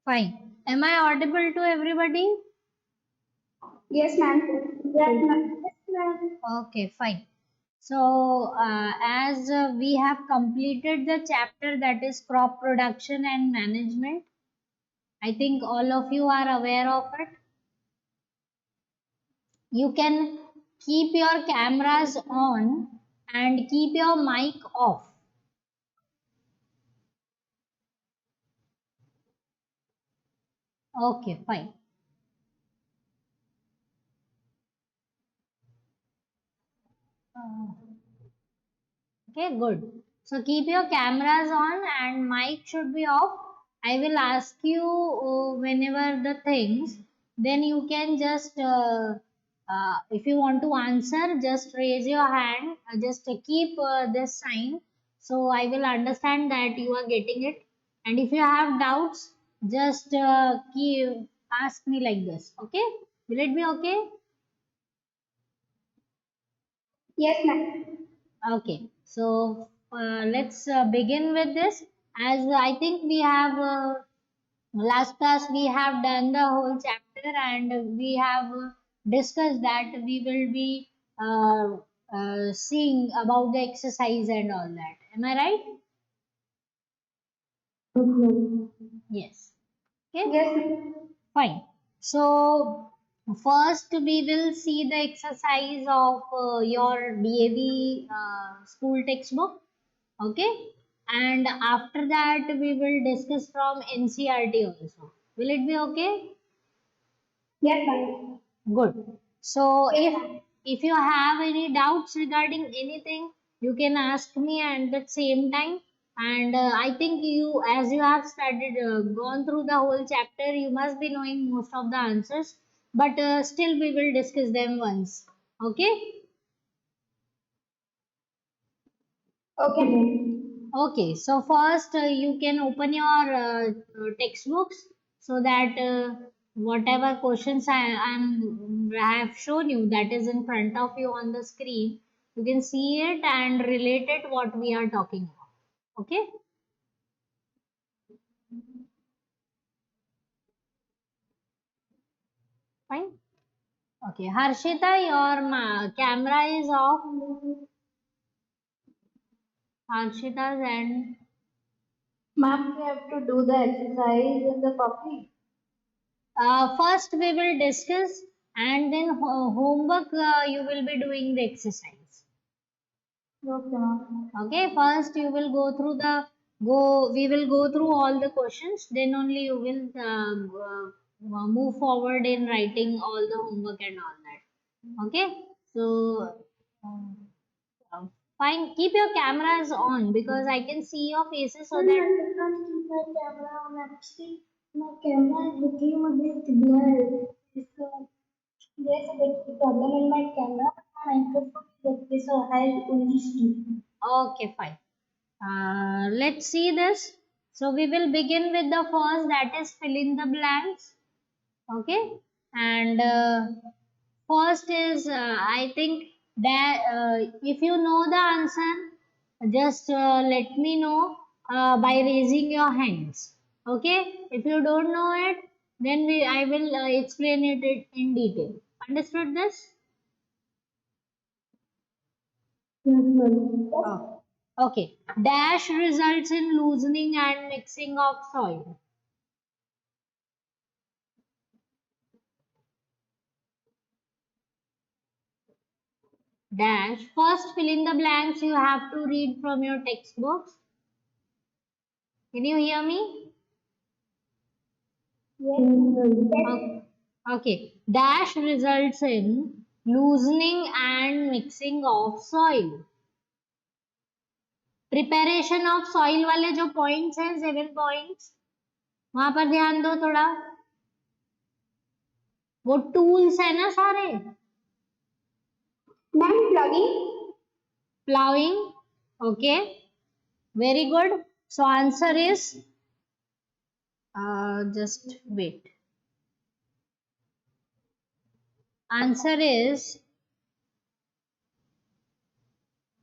Fine. Am I audible to everybody? Yes, ma'am. Yes, ma'am. Yes, ma'am. Okay, fine. So, as we have completed the chapter that is crop production and management, I think all of you are aware of it. You can keep your cameras on and keep your mic off. Okay, fine. Okay, good. So keep your cameras on and mic should be off. I will ask you whenever the things, then you can just, if you want to answer, just raise your hand. Just keep this sign. So I will understand that you are getting it. And if you have doubts, just ask me like this. Okay? Will it be okay? Yes, ma'am. Okay, so let's begin with this. As I think we have last class, we have done the whole chapter and we have discussed that we will be seeing about the exercise and all that. Am I right? Mhm. Yes. Okay. Yes, ma'am. Fine. So first we will see the exercise of your DAV school textbook. Okay. And after that we will discuss from NCRT also. Will it be okay? Yes, ma'am. Good. So Yes, ma'am. if you have any doubts regarding anything, you can ask me at the same time. And I think you, as you have studied, gone through the whole chapter, you must be knowing most of the answers. But still, we will discuss them once. Okay. Okay, ma'am. Okay, so first you can open your textbooks so that whatever questions I have shown you that is in front of you on the screen, you can see it and relate it what we are talking about. Okay, fine. Okay, Harshita, your camera is off. Harshita's and Ma'am, we have to do the exercise in the copy. first we will discuss and then homework you will be doing the exercise. Okay, ma'am. Okay, first you will go through the go. We will go through all the questions. Then only you will move forward in writing all the homework and all that. Okay, so uh, fine. Keep your cameras on because I can see your faces so Ma'am, that. I cannot keep my camera on. Actually, my camera is looking a bit blurred. So, there's a bit problem in my camera. My microphone is okay, so I'll only speak. Okay, fine. Let's see this. So we will begin with the first that is fill in the blanks. Okay, and first is I think that if you know the answer, just let me know by raising your hands. Okay, if you don't know it, then I will explain it in detail. Understood this? Yes, ma'am. Oh. Okay. Dash results in loosening and mixing of soil. Dash. First, fill in the blanks. You have to read from your textbooks. Can you hear me? Yes, ma'am. Okay. Okay. Dash results in loosening and mixing of soil. Preparation of soil वाले जो points हैं 7 points वहां पर ध्यान दो थोड़ा वो tools है ना सारे Ma'am, plugging. Ploughing okay very good so answer is just wait answer is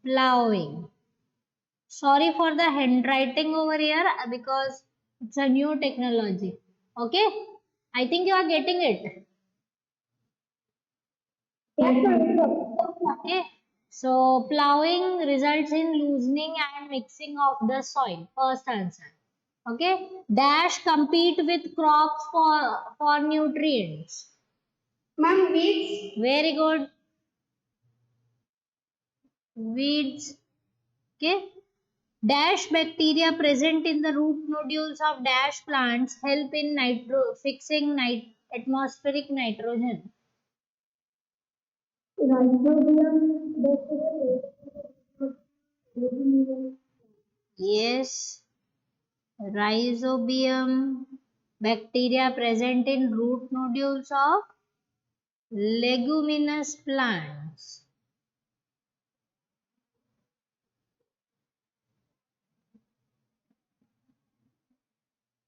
plowing. Sorry for the handwriting over here because it's a new technology. Okay, I think you are getting it. Yes, ma'am. Okay, so plowing results in loosening and mixing of the soil. First answer. Okay, dash compete with crops for nutrients. Ma'am, weeds. Very good. Weeds. Okay, dash bacteria present in the root nodules of dash plants help in fixing atmospheric nitrogen. Rhizodium, bacteria. Yes, rhizobium, bacteria present in root nodules of leguminous plants.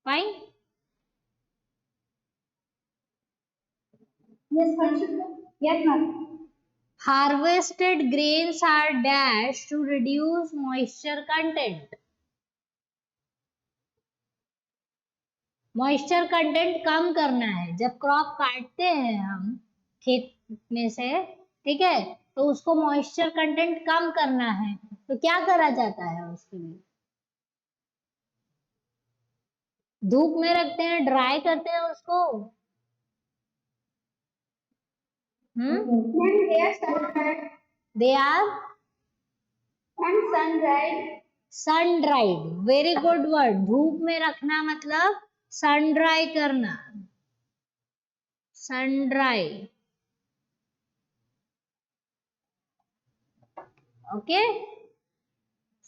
Fine. Yes, ma'am. Yes, ma'am. Harvested grains are dashed to reduce moisture content. Moisture content कम करना है। जब crop काटते हैं हम खेत में से, ठीक है, तो उसको मॉइस्चर कंटेंट कम करना है, तो क्या करा जाता है उसके लिए? धूप में रखते हैं, ड्राई करते हैं उसको। Ma'am, they are sun-dried. They are Ma'am, sun-dried. Sun dried. Very good word. धूप में रखना मतलब सन ड्राई करना। Sun dry. Okay,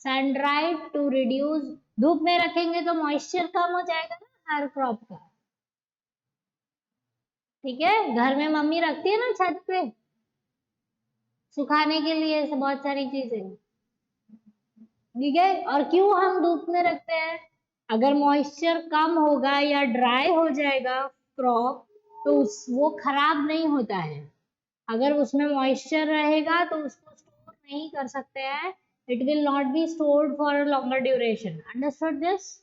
sun dried to reduce. धूप में रखेंगे तो मॉइस्चर कम हो जाएगा ना हर क्रॉप का। ठीक है, घर में मम्मी रखती है ना छत पे सुखाने के लिए ऐसे बहुत सारी चीजें। ठीक है, और क्यों हम धूप में रखते हैं? अगर मॉइस्चर कम होगा या ड्राई हो जाएगा क्रॉप, तो वो खराब नहीं होता है। अगर उसमें मॉइस्चर रहेगा तो उसको स्टोर नहीं कर सकते हैं। It will not be stored for a longer duration. Understood this?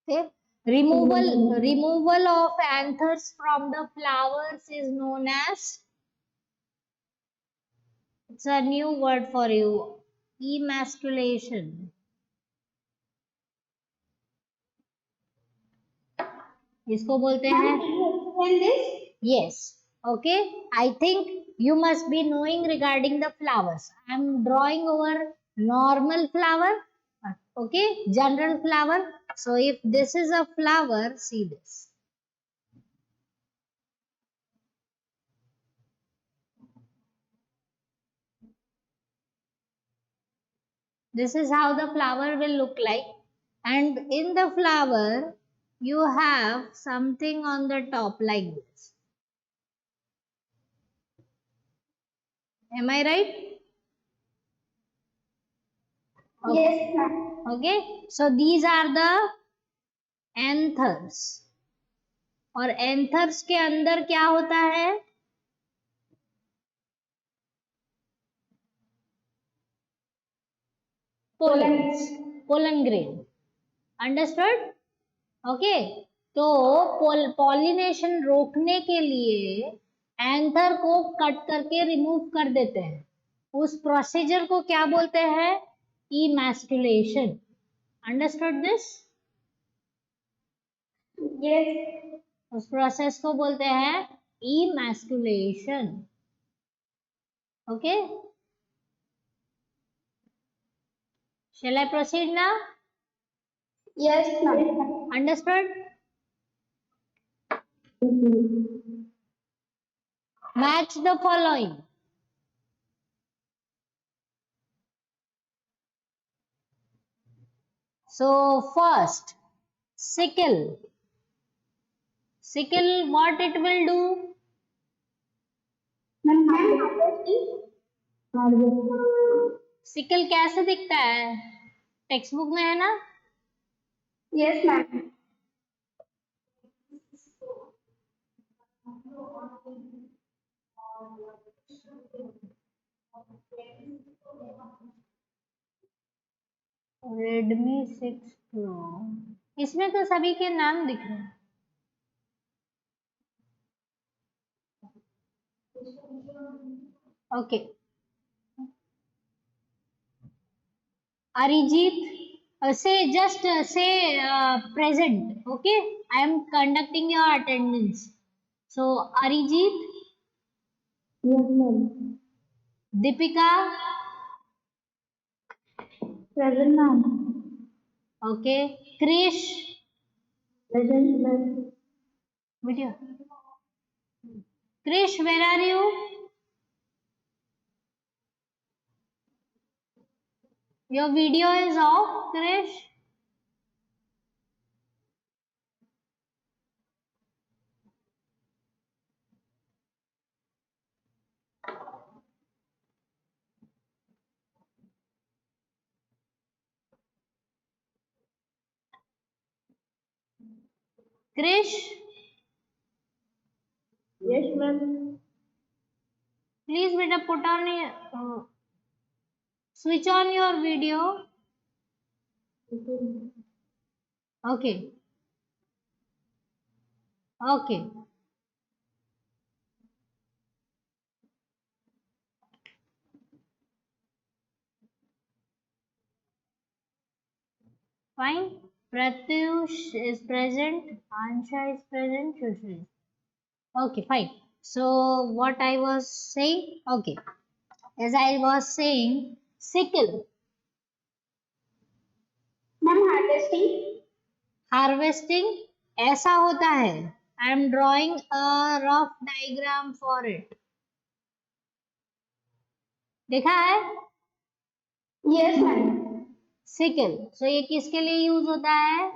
Okay. Removal of anthers from the flowers is known as, it's a new word for you, emasculation. इसको बोलते हैं, Explain this. yes, okay, I think you must be knowing regarding the flowers. I am drawing over normal flower, okay, general flower. So if this is a flower, see this. This is how the flower will look like, and in the flower you have something on the top like this. Am I right? Okay. Yes, ma'am. Okay, so these are the anthers, और anthers के अंदर क्या होता है? Pollen grain. Understood? Okay, तो pollination रोकने के लिए एंथर को कट करके रिमूव कर देते हैं। उस प्रोसीजर को क्या बोलते हैं? इमैस्कुलेशन। Understood this? Yes. उस प्रोसेस को बोलते हैं emasculation. Okay, shall I proceed now? Yes, ma'am. Understood? Match the following. So first, sickle. Sickle, what it will do? Sickle कैसे दिखता है? टेक्स्ट बुक में है ना? Yes, ma'am. Redmi 6 Pro. इसमें तो सभी के नाम दिख रहे हैं. Okay. Arijit, say just say present. Okay, I am conducting your attendance. So Arijit, Yes, ma'am. Deepika, Present, ma'am. okay, Krish, Present, ma'am. video. Krish, where are you? Your video is off, Krish. Krish, Yes, ma'am. please beta put on your switch on your video. Okay, okay, fine. Pratyush is present. Ansha is present. Shushri is. Okay, fine. So what I was saying, okay, as I was saying, sickle, Ma'am, harvesting. harvesting, ऐसा होता है. I am drawing a rough diagram for it. देखा है? Yes, ma'am. Sickle. So ये किसके लिए use होता है?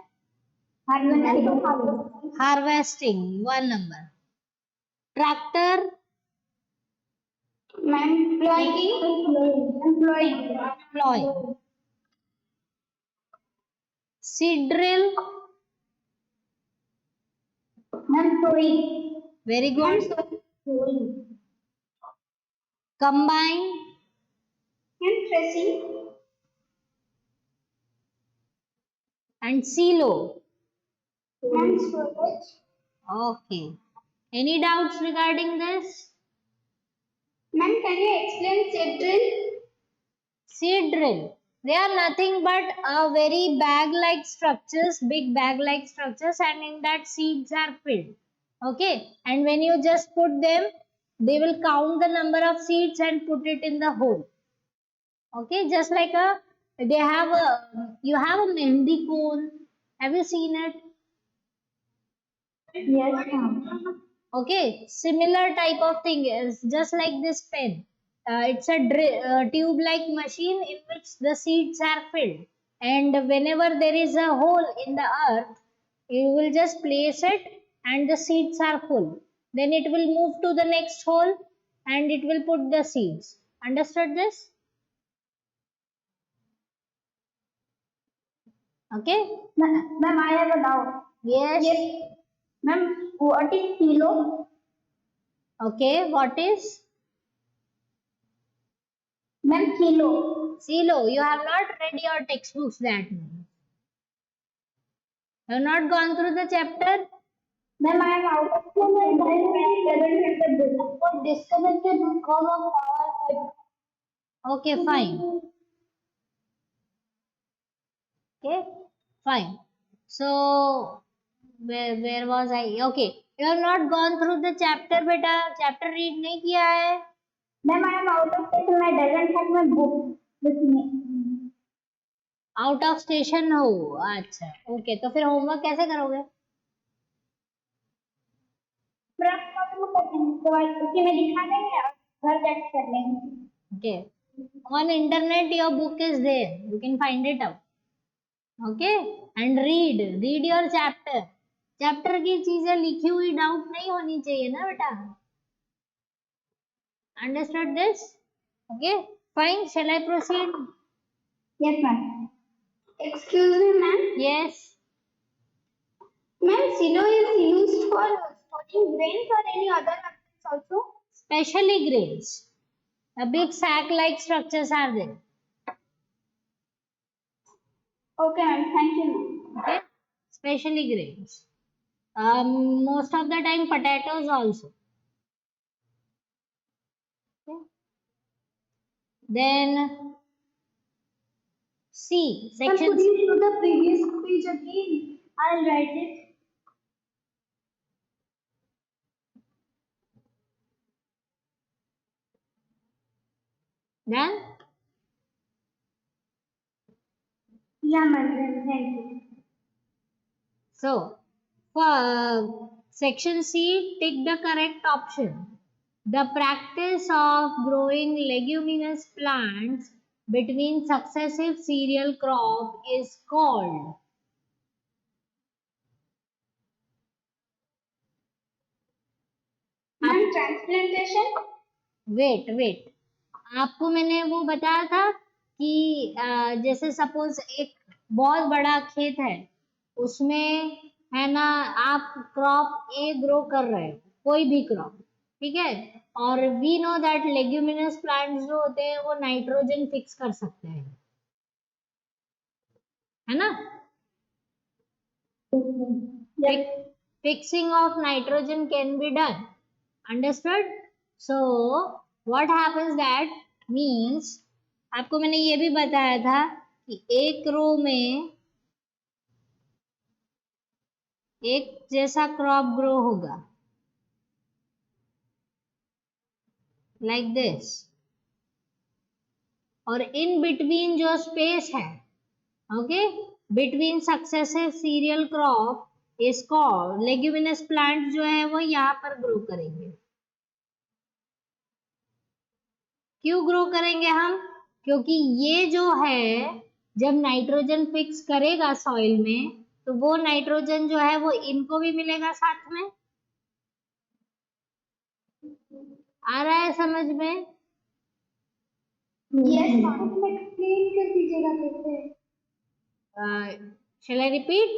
Harvesting. Harvesting. 1 number. Tractor, Ma'am, plowing. Employing. plowing. Seed drill, Ma'am, sowing. very Ma'am, good. sowing. Combine Ma'am, threshing. and silo. Ma'am, storage. Okay. Any doubts regarding this? Ma'am, can you explain seed drill? Seed drill. They are nothing but a very bag-like structures, big bag-like structures, and in that seeds are filled. Okay. And when you just put them, they will count the number of seeds and put it in the hole. Okay. Just like you have a mehndi cone. Have you seen it? Yes, ma'am. Okay, similar type of thing is just like this pen. It's a tube-like machine in which the seeds are filled, and whenever there is a hole in the earth, you will just place it, and the seeds are full. Then it will move to the next hole, and it will put the seeds. Understood this? Okay. Ma'am, I have a doubt. Yes. Yes. Ma'am, what is kilo? Okay. What is Ma'am, kilo. silo? You have not read your textbooks that means. You have not gone through the chapter? Ma'am, I am out of school and I doesn't hit the book. Got disconnected because of power cut. Okay, fine. Okay, fine. So, where was I? Okay, you have not gone through the chapter, beta. Chapter read नहीं किया है. Ma'am, I am out of station. I doesn't have my book with me. Out of station हो. अच्छा, okay. तो फिर homework कैसे करोगे? तो उसी में दिखा देंगे और घर जाके कर लेंगे. Okay. On internet, your book is there. You can find it out. Okay, and read your chapter. Chapter की चीजें लिखी हुई डाउट नहीं होनी चाहिए ना बेटा. Understood this? Okay, fine. Shall I proceed? Yes, ma'am. Excuse me, ma'am. Yes. Ma'am, silo is used for storing grains or any other methods also? Specially grains. A big sack-like structures are there. Okay, ma'am. Thank you, ma'am. Okay. especially grains. Most of the time potatoes also. Okay. Then C Sir, section. could you show the previous page again? I'll write it. Done. Yeah, ma'am. Thank you. So for section C, tick the correct option. The practice of growing leguminous plants between successive cereal crop is called. Ma'am, transplantation? Wait आपको मैंने वो बताया था कि जैसे suppose एक बहुत बड़ा खेत है, उसमें है ना, आप क्रॉप ए ग्रो कर रहे हो, कोई भी क्रॉप, ठीक है, और we know that leguminous plants जो होते हैं वो नाइट्रोजन फिक्स कर सकते हैं, है ना. Yes. Fixing of nitrogen can be done. Understood? So what happens that means, आपको मैंने ये भी बताया था कि एक रो में एक जैसा क्रॉप ग्रो होगा, लाइक दिस, और इन बिटवीन जो स्पेस है, okay, between successive cereal crop is called, leguminous plant जो है वो यहाँ पर ग्रो करेंगे. क्यों ग्रो करेंगे हम? क्योंकि ये जो है जब नाइट्रोजन फिक्स करेगा सॉइल में, तो वो नाइट्रोजन जो है वो इनको भी मिलेगा साथ में. आ रहा है समझ में? Yes, ma'am. तुम explain कर दीजिएगा कैसे? Shall I repeat?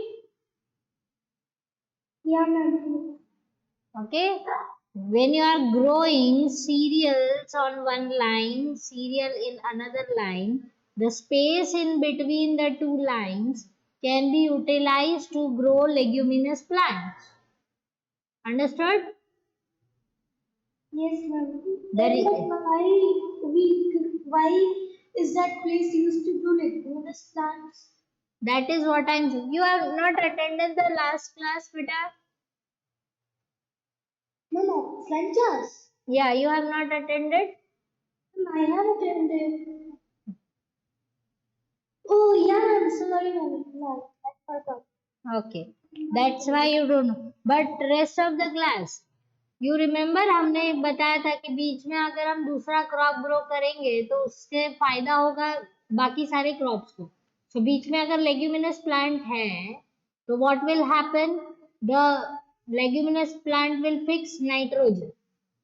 Yeah, ma'am. Okay. When you are growing cereals on one line, cereal in another line, the space in between the two lines can be utilized to grow leguminous plants. Understood? Yes, ma'am. Very. But why is that place used to do leguminous plants? That is what I'm saying. You have not attended the last class, beta? No, slide jars. Yeah, you have not attended? I have attended. Oh, yeah, I'm sorry, ma'am. No, I forgot. Okay. That's why you don't know. But rest of the class, you remember हमने बताया था कि बीच में अगर हम दूसरा crop grow करेंगे तो उससे फायदा होगा बाकी सारे क्रॉप्स को. सो बीच में अगर लेग्यूमिनस प्लांट है तो what will happen, the leguminous plant will fix nitrogen,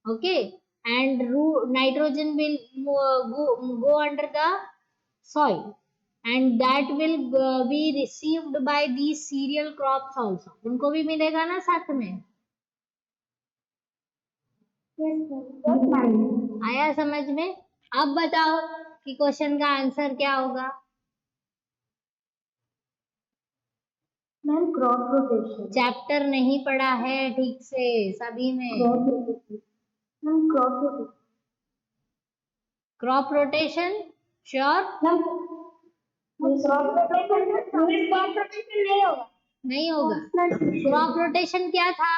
okay, and nitrogen will go under the soil, and that will be received by these cereal crops also. उनको भी मिलेगा ना साथ में. Yes, ma'am. आया समझ में? अब बताओ कि क्वेश्चन का आंसर क्या होगा. Ma'am, crop rotation. चैप्टर नहीं पढ़ा है ठीक से सभी ने. Ma'am, crop rotation. Crop rotation sure ma'am, crop rotation नहीं होगा. नहीं होगा. क्रॉप रोटेशन क्या था?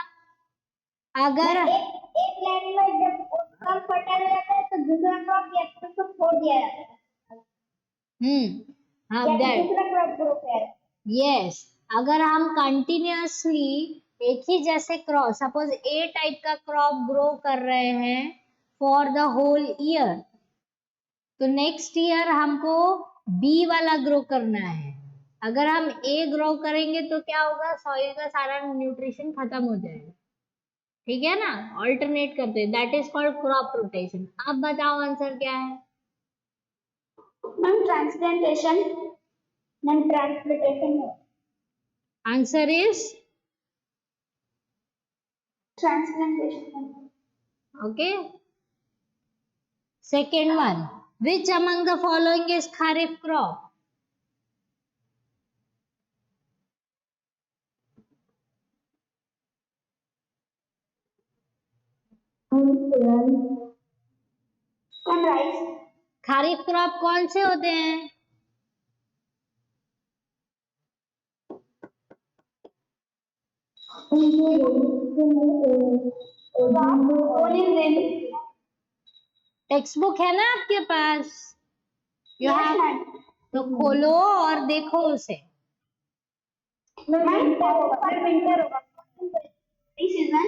अगर एक लाइन में जब उसका फटा जाता है तो दूसरा क्रॉप या तो उसको छोड़ दिया जाता है. हाँ, या दैट, दूसरा क्रॉप ग्रो किया जाता है. यस, अगर हम कंटिन्यूअसली एक ही जैसे क्रॉप, सपोज ए टाइप का क्रॉप ग्रो कर रहे हैं फॉर द होल ईयर, तो नेक्स्ट ईयर हमको बी वाला ग्रो करना है. अगर हम ए ग्रो करेंगे तो क्या होगा, सॉइल का सारा न्यूट्रिशन खत्म हो जाएगा. ठीक है ना, ऑल्टरनेट करते हैं, that is called crop rotation. अब बताओ आंसर क्या है. Ma'am, transplantation. मैम, ट्रांसप्लांटेशन है. Answer is transplantation. Okay. Second one, which among the following is kharif crop? Rice. Kharif crop कौन से होते हैं? टेक्स्ट बुक है ना आपके पास? यू हैव, तो खोलो और देखो उसे। विंटर होगा season.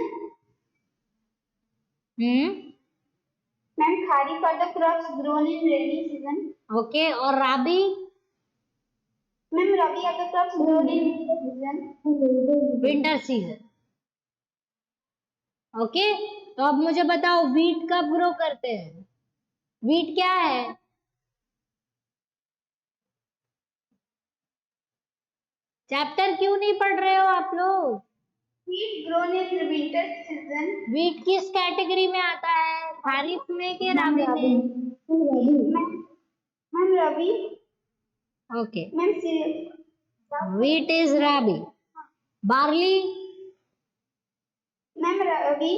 Ma'am kharif are the crops grown in rainy season. Okay, और राबी? Ma'am rabi are the crops grown in season, winter season. Okay, तो अब मुझे बताओ वीट कब ग्रो करते हैं? वीट क्या है? चैप्टर क्यों नहीं पढ़ रहे हो आप लोग? Wheat grown in winter season. Wheat किस कैटेगरी में आता है, खरीफ में कि राबी में? Ma'am rabi. Okay, ma'am wheat is rabi. Barley? Ma'am rabi.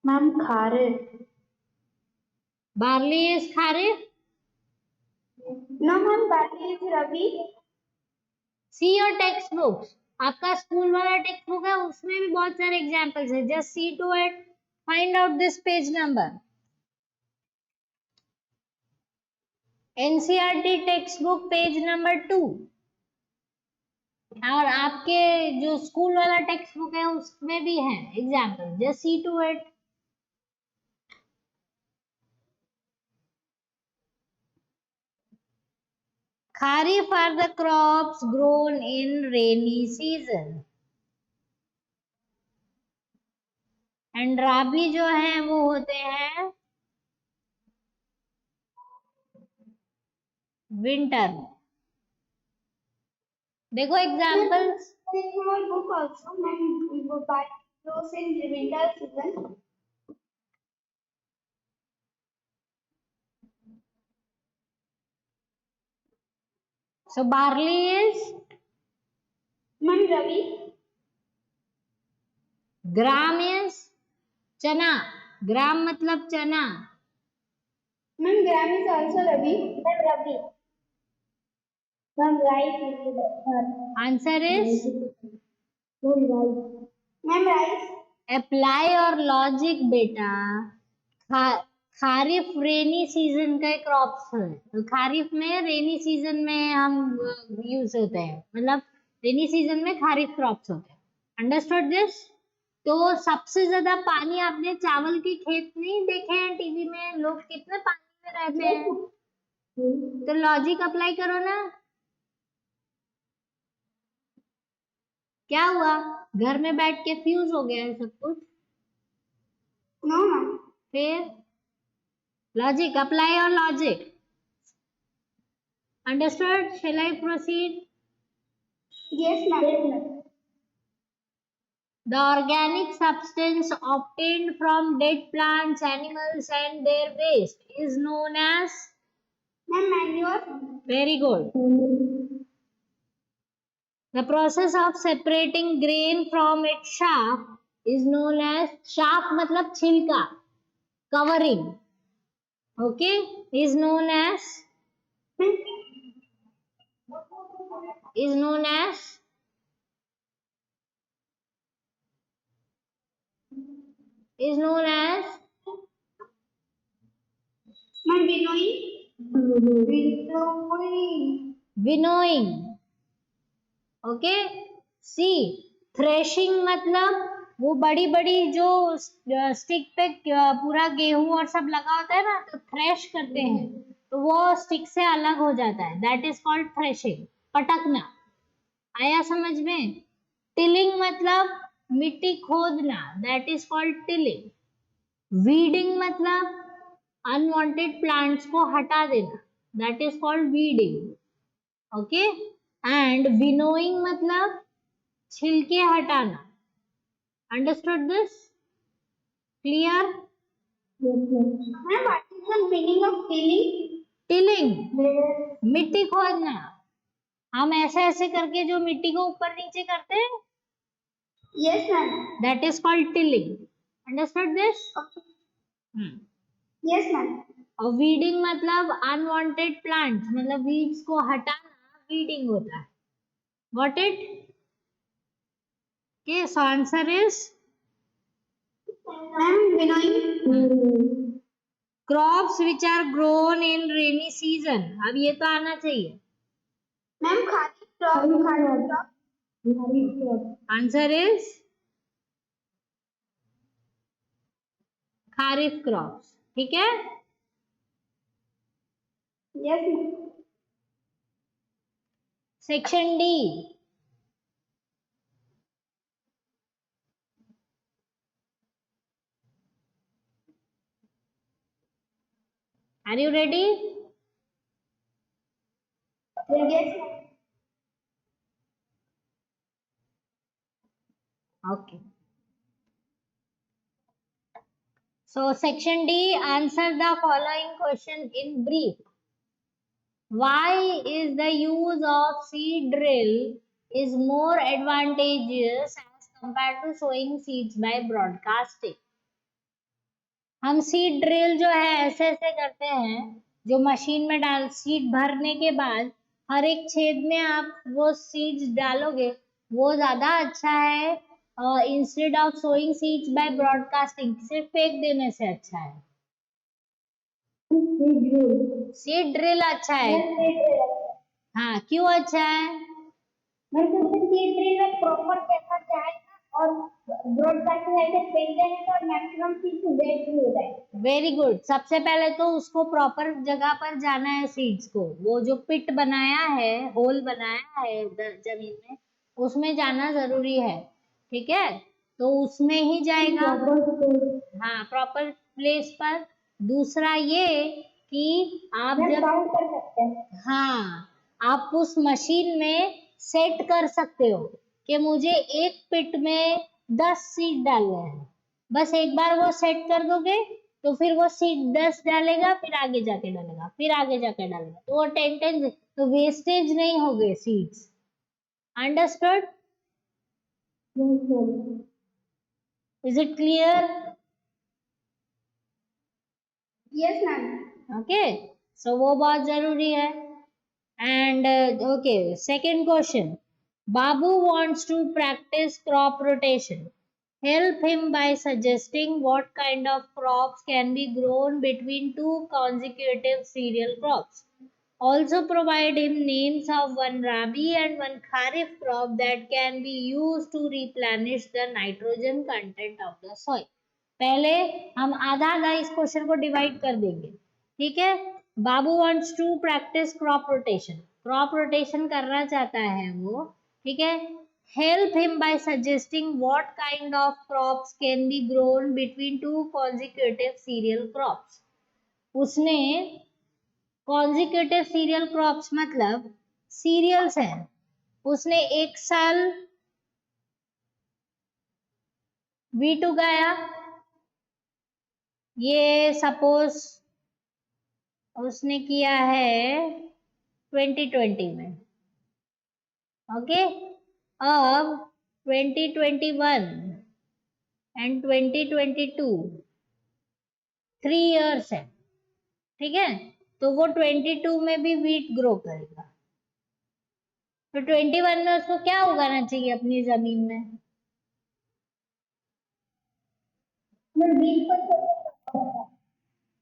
Ma'am kharif. Barley is kharif? No ma'am barley is rabi. See your text books, आपका स्कूल वाला टेक्स्ट बुक है, उसमें भी बहुत सारे एग्जांपल्स है। Just see to it, find out this page number. NCERT text book page number 2। और आपके जो स्कूल वाला टेक्स्ट बुक है उसमें भी है example. Just see to it. Kharif are the crops grown in rainy season. And राबी जो है वो होते हैं विंटर। देखो examples. Book also ma'am grows in winter season. So barley is? Ma'am rabi. Gram is? चना। ग्राम मतलब चना। Ma'am gram is also rabi. Ma'am rabi. Ma'am rice. Answer is? Ma'am rice. Apply और लॉजिक बेटा। खारिफ रेनी सीजन का crops है, तो खारिफ में rainy season में हम यूज होते हैं, मतलब रेनी सीजन में खारिफ क्रॉप्स होते हैं। Understood this? तो सबसे ज्यादा पानी आपने चावल के खेत नहीं देखे हैं टीवी में, लोग कितने पानी में रहते हैं? तो लॉजिक अप्लाई करो ना। क्या हुआ, घर में बैठ के फ्यूज हो गया है सब कुछ? No ma'am. फिर लॉजिक अप्लाई और logic. Understood? Shall I proceed? Yes ma'am. The organic substance obtained from dead plants, animals, and their waste is known as? Ma'am manure. Very good. The process of separating grain from its chaff is known as? Chaff मतलब छिलका, covering. Okay, is known as? Is known as? Is known as? Ma'am Winnowing. Okay, see threshing मतलब वो बड़ी बड़ी जो stick पे पूरा गेहूं और सब लगा होता है ना, तो थ्रेश करते हैं तो वो स्टिक से अलग हो जाता है, दैट इज कॉल्ड थ्रेशिंग। पटकना। आया समझ में? टिलिंग मतलब मिट्टी खोदना, that is called tilling. Weeding मतलब अनवांटेड प्लांट्स को हटा देना, that is called weeding. Okay, and winnowing मतलब छिलके हटाना। Understood this? Clear? Ma'am what is the meaning of tilling? Tilling मिट्टी खोदना। हम ऐसे ऐसे करके जो मिट्टी को ऊपर नीचे करते हैं, Yes, ma'am. That is called tilling. Understood this? Okay. Hmm. Yes, ma'am. और weeding मतलब unwanted plants, मतलब weeds को हटाना weeding होता है. Got it? Okay, so answer is Ma'am, winnowing. crops which are grown in rainy season. अब ये तो आना चाहिए. Ma'am, kharif crop. Kharif crop. Answer is kharif crops. ठीक है? Yes, ma'am. Section D. Are you ready? Yes, ma'am. Okay. So section D, answer the following question in brief. Why is the use of seed drill is more advantageous as compared to sowing seeds by broadcasting? हम seed drill जो है ऐसे ऐसे करते हैं, जो machine में डाल सीड भरने के बाद हर एक छेद में आप वो सीड्स डालोगे, वो ज्यादा अच्छा है instead of sowing seeds by broadcasting. सिर्फ फेंक देने से अच्छा है. सीड ड्रिल अच्छा है. हाँ, क्यों अच्छा है? सीड ड्रिल में प्रॉपर पेपर जाएगा और ब्रॉडकास्टिंग ऐसे फेंक देंगे तो मैक्सिमम सीड्स वेस्ट भी हो जाएंगे. Very good. सबसे पहले तो उसको प्रॉपर जगह पर जाना है सीड्स को. वो जो पिट बनाया है, होल बनाया है जमीन में, उसमें जाना जरूरी है. ठीक है, तो उसमें ही जाएगा. हाँ, प्रॉपर प्लेस पर. दूसरा ये कि आप जब काउंट कर सकते हैं. हाँ, आप उस मशीन में सेट कर सकते हो कि मुझे एक पिट में 10 सीड डालने हैं. बस एक बार वो सेट कर दोगे तो फिर वो सीड 10 डालेगा, फिर आगे जाके डालेगा, फिर आगे जाके डालेगा, तो वो 10 तो वेस्टेज नहीं हो गए seeds. Understood? Is it clear? Yes ma'am. Okay, सो वो बहुत जरूरी है. And okay, second question. Babu wants to practice crop rotation. Help him by suggesting what kind of crops can be grown between two consecutive cereal crops. Also provide him names of one rabi and one kharif crop that can be used to replenish the nitrogen content of the soil. पहले हम आधा आधा इस question को divide कर देंगे. ठीक है? बाबू wants to practice crop rotation. Crop rotation करना चाहता है वो. ठीक है? Help him by suggesting what kind of crops can be grown between two consecutive cereal crops. उसने कॉन्जिक्यूटिव सीरियल क्रॉप्स मतलब सीरियल्स हैं, उसने एक साल वीट उगाया. ये सपोज उसने किया है 2020 में. ओके, अब 2021 एंड 2022 3 इयर्स है. ठीक है, तो वो 22 में भी वीट ग्रो करेगा. तो 21 में उसको क्या उगाना चाहिए अपनी जमीन में?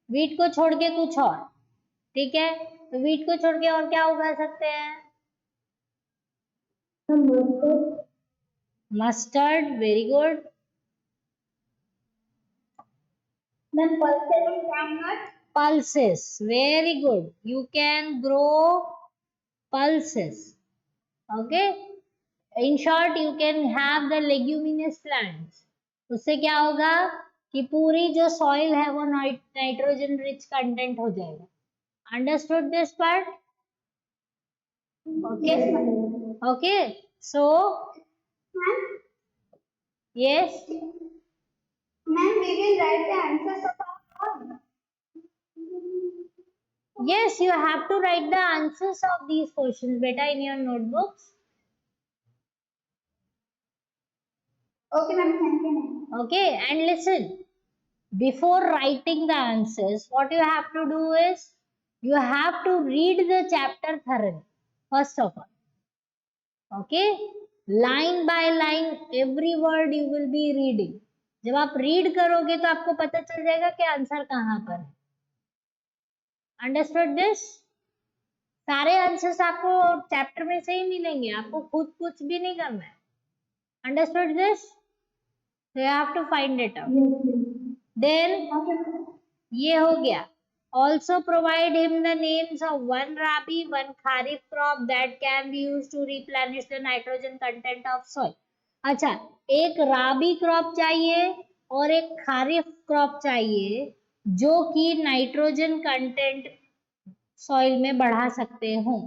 वीट को छोड़ के कुछ और. ठीक है, तो वीट को छोड़ के और क्या उगा सकते हैं? Mustard. Very good. Pulses. Very good. You can grow pulses. Okay. In short, you can have the leguminous plants. उससे क्या होगा कि पूरी जो सॉइल है वो नाइट्रोजन रिच कंटेंट हो जाएगा. Understood this part? Okay. Okay, so yes. Ma'am, we will write the answers of all. Yes, you have to write the answers of these questions beta in your notebooks. Okay, ma'am. Thank you, ma'am. Okay, and listen, before writing the answers, what you have to do is you have to read the chapter thoroughly, first of all. Okay, line by line every word you will be reading. जब आप read करोगे तो आपको पता चल जाएगा कि answer कहाँ पर है. Understood this? सारे आंसर्स आपको चैप्टर में से ही मिलेंगे, आपको खुद कुछ भी नहीं करना है. Understood this? So you have to find it out. Then ये हो गया. Also provide him the names of one rabi, one kharif crop that can be used to replenish the nitrogen content of soil. अच्छा, एक राबी crop चाहिए और एक kharif crop चाहिए जो कि नाइट्रोजन कंटेंट सॉइल में बढ़ा सकते हो.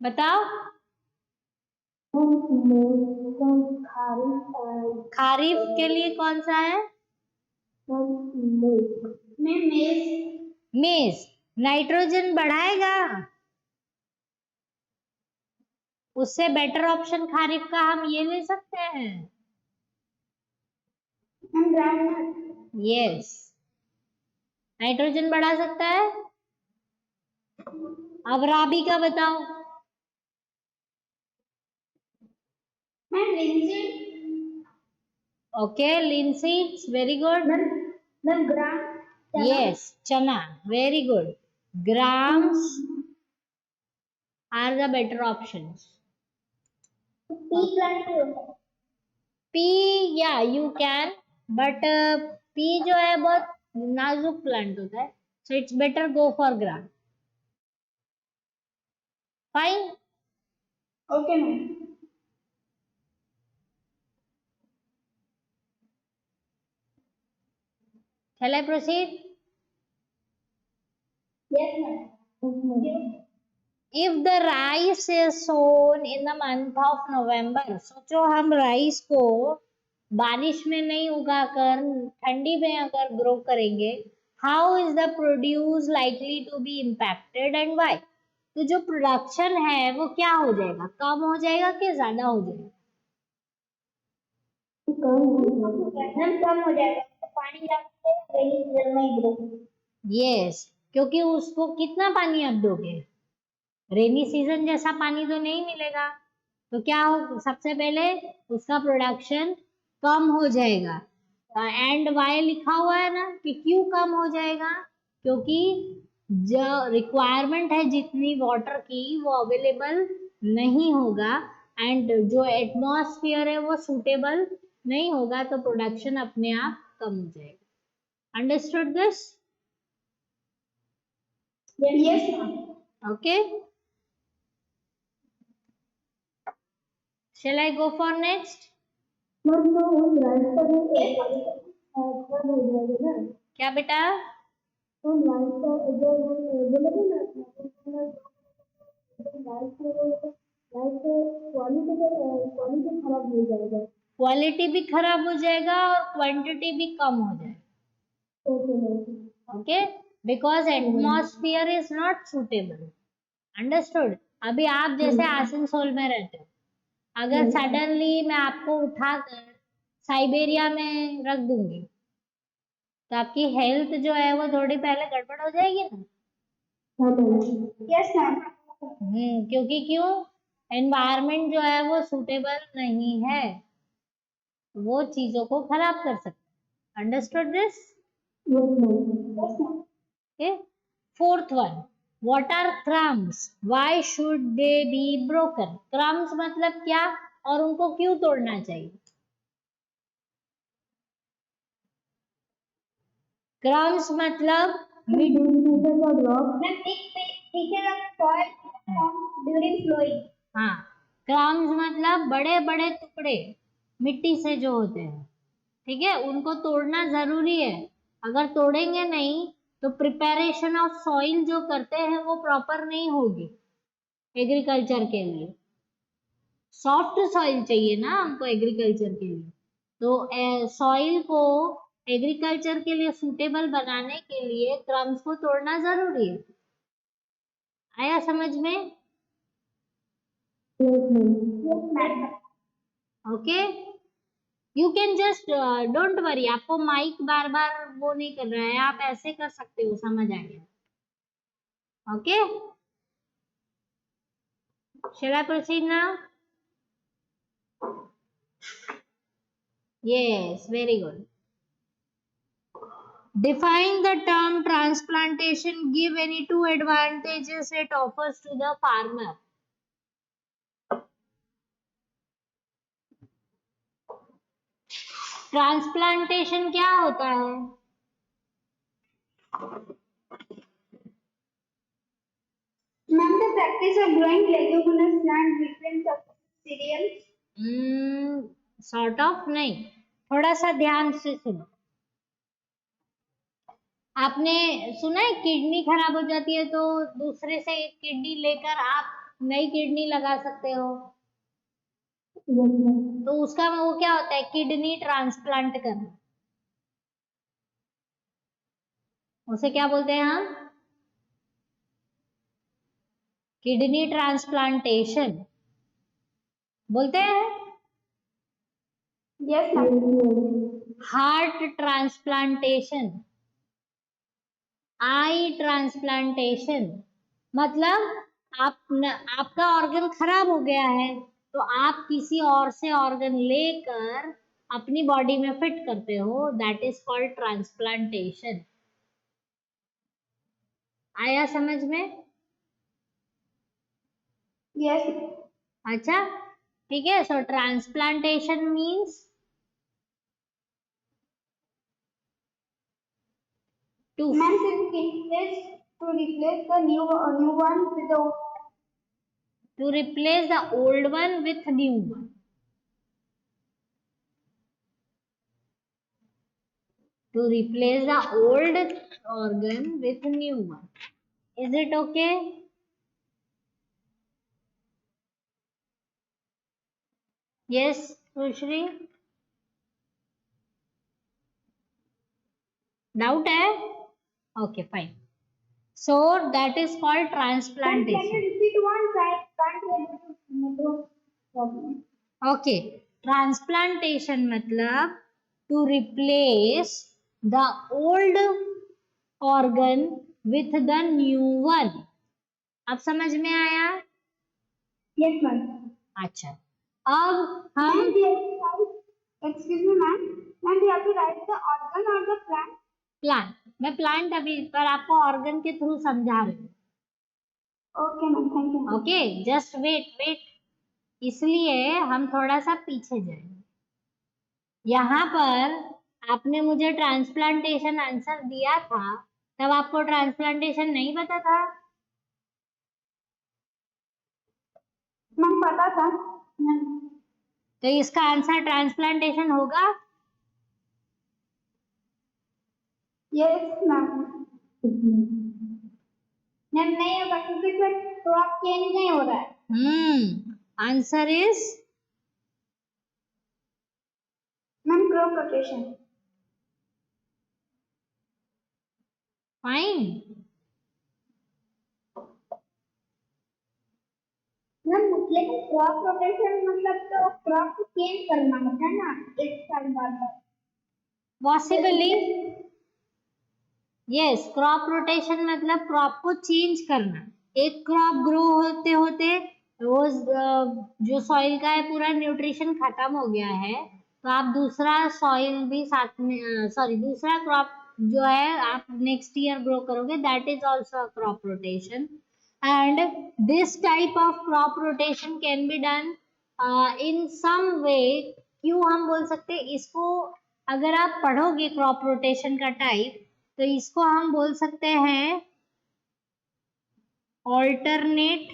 बताओ. खारिफ के लिए कौन सा है? मेज. नाइट्रोजन बढ़ाएगा? उससे बेटर ऑप्शन खारिफ का हम ये ले सकते हैं. यस, नाइट्रोजन बढ़ा सकता है. अब राबी का बताओ. Okay, लिनसीड्स, very good. यस, चना, very good. Grams are the better options. P, या यू कैन, बट पी जो है बहुत नाजुक प्लांट होता है, so it's better go for gram. Fine. Okay, ma'am. Shall I proceed? Yes, ma'am. If the rice is sown in the month of November, सोचो हम rice को बारिश में नहीं उगाकर ठंडी में अगर ग्रो करेंगे, how is the produce likely to be impacted and why? तो जो प्रोडक्शन है वो क्या हो जाएगा, कम हो जाएगा कि ज्यादा हो जाएगा? कम हो जाएगा. तो पानी डालते रेनी सीजन में ही ग्रो. यस, क्योंकि उसको कितना पानी आप दोगे? रेनी सीजन जैसा पानी तो नहीं मिलेगा. तो क्या हो, सबसे पहले उसका प्रोडक्शन कम हो जाएगा. एंड वाई लिखा हुआ है ना कि क्यों कम हो जाएगा? क्योंकि जो रिक्वायरमेंट है जितनी वाटर की वो अवेलेबल नहीं होगा, एंड जो एटमॉस्फेयर है वो सूटेबल नहीं होगा, तो प्रोडक्शन अपने आप कम हो जाएगा. Understood this? Yes, ma'am. Okay, shall I go for next? क्या बेटा? क्वालिटी भी खराब हो जाएगा और क्वांटिटी भी कम हो जाएगा. Okay, because atmosphere is not suitable. Understood? अभी आप जैसे आसनसोल में रहते हो, अगर सडनली मैं आपको उठाकर साइबेरिया में रख दूंगी तो आपकी हेल्थ जो है वो थोड़ी पहले गड़बड़ हो जाएगी ना. Yes, ma'am. क्योंकि क्यों? एनवायरनमेंट जो है वो सूटेबल नहीं है, वो चीजों को खराब कर सकता है. Understood this? Okay. Fourth one, what are crumbs, why should they be broken? Crumbs मतलब क्या और उनको क्यों तोड़ना चाहिए? क्रम्स मतलब हाँ, क्रम्स मतलब बड़े बड़े टुकड़े मिट्टी से जो होते हैं, ठीक है, उनको तोड़ना जरूरी है. अगर तोड़ेंगे नहीं तो प्रिपरेशन ऑफ सॉइल जो करते हैं वो प्रॉपर नहीं होगी. एग्रीकल्चर के लिए। सॉफ्ट सॉइल चाहिए ना हमको एग्रीकल्चर के लिए, तो सॉइल को एग्रीकल्चर के लिए सूटेबल बनाने के लिए क्रम्स को तोड़ना जरूरी है। आया समझ में? Okay, you can just don't worry, आपको माइक बार बार वो नहीं कर रहा है, आप ऐसे कर सकते हो, समझ आ गया। Okay, shall I proceed now? Yes, very good. Define the term transplantation. Give any two advantages it offers to the farmer. Transplantation क्या होता है? Ma'am, the practice of growing leguminous plant between the cereals. Sort of नहीं, थोड़ा सा ध्यान से सुनो। आपने सुना है किडनी खराब हो जाती है तो दूसरे से एक किडनी लेकर आप नई किडनी लगा सकते हो, तो उसका वो क्या होता है, किडनी ट्रांसप्लांट करना, उसे क्या बोलते हैं हम? किडनी ट्रांसप्लांटेशन बोलते हैं। Yes, ma'am. हार्ट ट्रांसप्लांटेशन, आई ट्रांसप्लांटेशन, मतलब आपका ऑर्गन खराब हो गया है तो आप किसी और से ऑर्गन लेकर अपनी बॉडी में फिट करते हो, दैट इज कॉल्ड ट्रांसप्लांटेशन। आया समझ में? Yes. अच्छा, ठीक है। सो transplantation means to Ma'am, to replace the new one with the replace the old one with new one. To replace the old organ with new one. Is it okay? Yes, Sushri? Doubt है? Okay, fine. So that is called Can you transplantation. repeat once? I can't able to. Okay, transplantation मतलब to replace the old organ with the new one. अब समझ में आया? Yes, ma'am. अच्छा, अब हम Ma'am, we have to write. Excuse me, ma'am. Ma'am, we have to write the organ or the plant. Plant, मैं plant अभी पर आपको ऑर्गन के थ्रू समझा रही हूँ। Okay, ma'am. Thank you. Okay, just wait wait, इसलिए हम थोड़ा सा पीछे जाएंगे। यहाँ पर आपने मुझे ट्रांसप्लांटेशन आंसर दिया था, तब आपको ट्रांसप्लांटेशन नहीं पता था? Ma'am, पता था. तो इसका आंसर ट्रांसप्लांटेशन होगा? Yes, ma'am. मैम नहीं होगा क्योंकि फिर क्रॉप चेंज नहीं हो रहा है। Answer is ma'am crop rotation. Fine. Ma'am लेकिन क्रॉप रोटेशन मतलब तो क्रॉप को चेंज करना होता है ना एक साल बाद। पॉसिबली यस, क्रॉप रोटेशन मतलब क्रॉप को चेंज करना। एक क्रॉप ग्रो होते होते वो जो सॉइल का है पूरा न्यूट्रिशन खत्म हो गया है, तो आप दूसरा सॉइल भी साथ में सॉरी दूसरा क्रॉप जो है आप नेक्स्ट ईयर ग्रो करोगे, that is also crop rotation. And this type of crop rotation can be done in सम वे। क्यों हम बोल सकते हैं इसको? अगर आप पढ़ोगे क्रॉप रोटेशन का टाइप, तो इसको हम बोल सकते हैं ऑल्टरनेट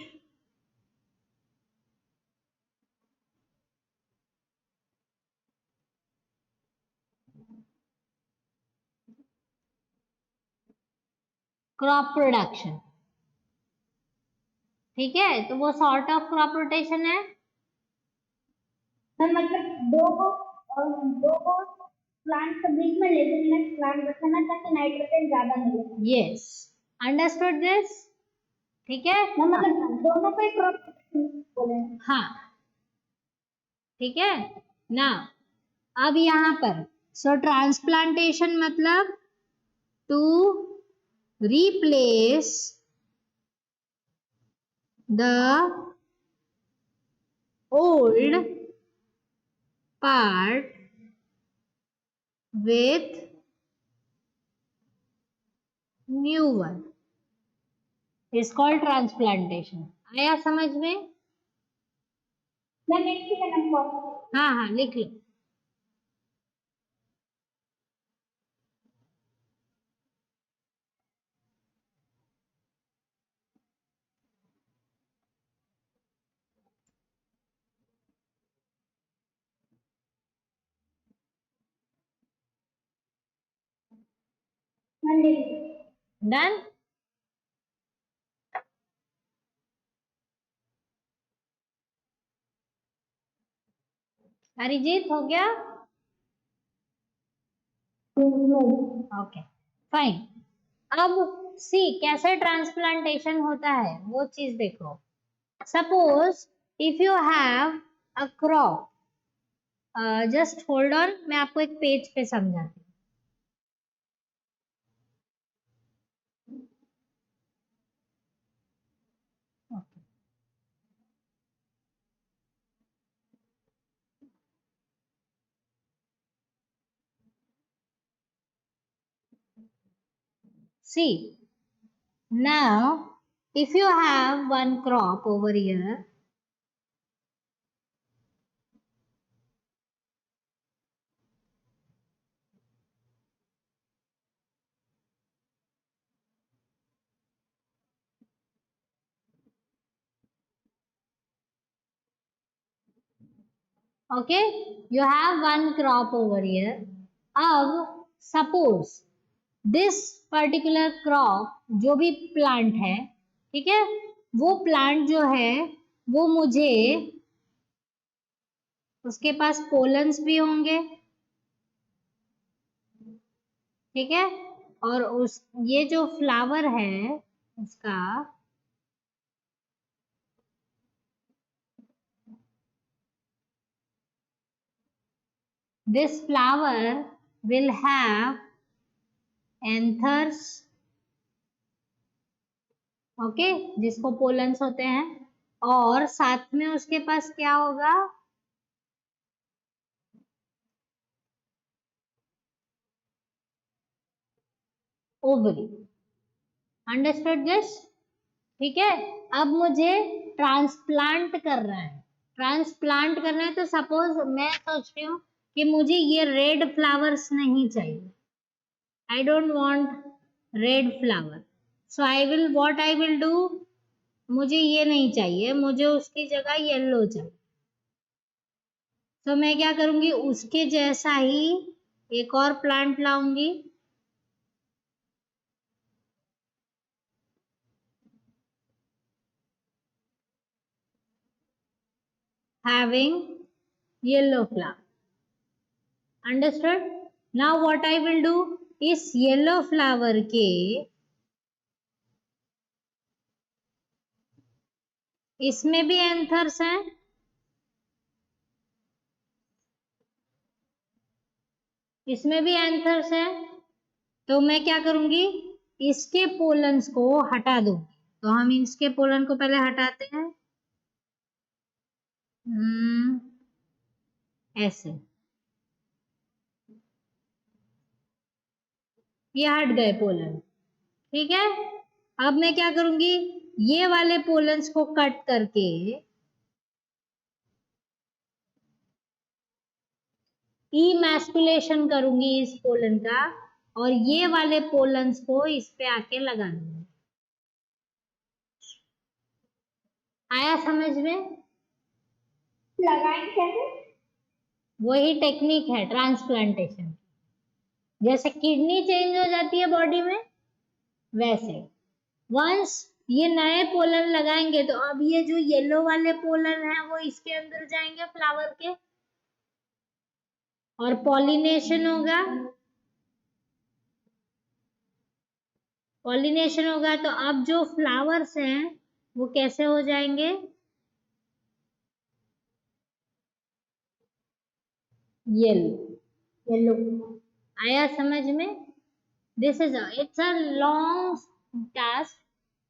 क्रॉप प्रोडक्शन। ठीक है, तो वो सॉर्ट ऑफ क्रॉप रोटेशन है। सर मतलब दो को प्लांट के बीच में लेकिन नेक्स्ट प्लांट रखना ताकि नाइट्रोजन ज्यादा मिले। Yes, understood this. ठीक है, ना मतलब दोनों पे क्रॉप बोले। हाँ ठीक है ना। अब यहाँ पर सो ट्रांसप्लांटेशन मतलब to replace the old part with new one is called transplantation। आया समझ में? मैं नेक्स्ट का नाम हाँ हाँ लिख लो। डन। अरिजीत हो गया? Okay fine. अब सी कैसे ट्रांसप्लांटेशन होता है वो चीज देखो। Suppose if you have a crop, just hold on, मैं आपको एक पेज पे समझाती हूँ। See, now if you have one crop over here, okay, you have one crop over here. अब suppose this particular crop जो भी प्लांट है, ठीक है, वो प्लांट जो है वो मुझे, उसके पास पोलन्स भी होंगे, ठीक है, और उस ये जो फ्लावर है उसका, this flower will have anthers, okay, जिसको पोलन्स होते हैं, और साथ में उसके पास क्या होगा, ओवरी। Understood this? ठीक है। अब मुझे ट्रांसप्लांट करना है, ट्रांसप्लांट करना है, तो सपोज मैं सोच रही हूँ कि मुझे ये रेड फ्लावर्स नहीं चाहिए, I don't want red flower, so I will what I will do, मुझे ये नहीं चाहिए, मुझे उसकी जगह येलो चाहिए, तो मैं क्या करूंगी, उसके जैसा ही एक और plant लाऊंगी, having yellow flower। Understood? Now what I will do, इस येलो फ्लावर के इसमें भी एंथर्स हैं, इसमें भी एंथर्स हैं, तो मैं क्या करूंगी, इसके पोलन्स को हटा दूंगी, तो हम इसके पोलन को पहले हटाते हैं, ऐसे, ये हट गए पोलन, ठीक है। अब मैं क्या करूंगी, ये वाले पोलन्स को कट करके इमैस्कुलेशन करूंगी इस पोलन का, और ये वाले पोलन्स को इस पे आके लगा दूंगी। आया समझ में? लगाएंगे कैसे? वही टेक्निक है ट्रांसप्लांटेशन, जैसे किडनी चेंज हो जाती है बॉडी में, वैसे वंस ये नए पोलन लगाएंगे तो अब ये जो येलो वाले पोलन है वो इसके अंदर जाएंगे फ्लावर के और पॉलिनेशन होगा। पॉलिनेशन होगा तो अब जो फ्लावर्स हैं वो कैसे हो जाएंगे? येलो। येलो। आया समझ में? This is it's a long task,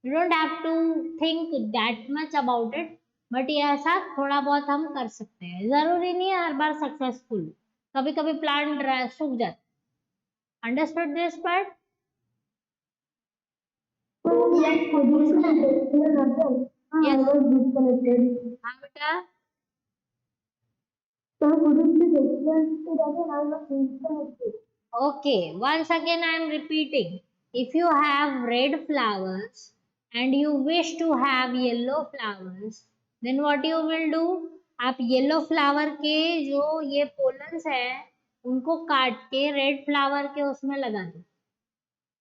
you don't have to think that much about it, but ये ऐसा थोड़ा बहुत हम कर सकते हैं, जरूरी नहीं है हर बार सक्सेसफुल, कभी कभी प्लांट सूख जाता है। Understood this part? Like disconnected. I yes. was disconnected. हाँ बेटा। So could you please explain it again? I was disconnected. Okay, once again I am repeating. If you have red flowers and you wish to have yellow flowers, then what you will do? आप yellow flower के जो ये pollens है उनको काट के red flower के उसमें लगा दो,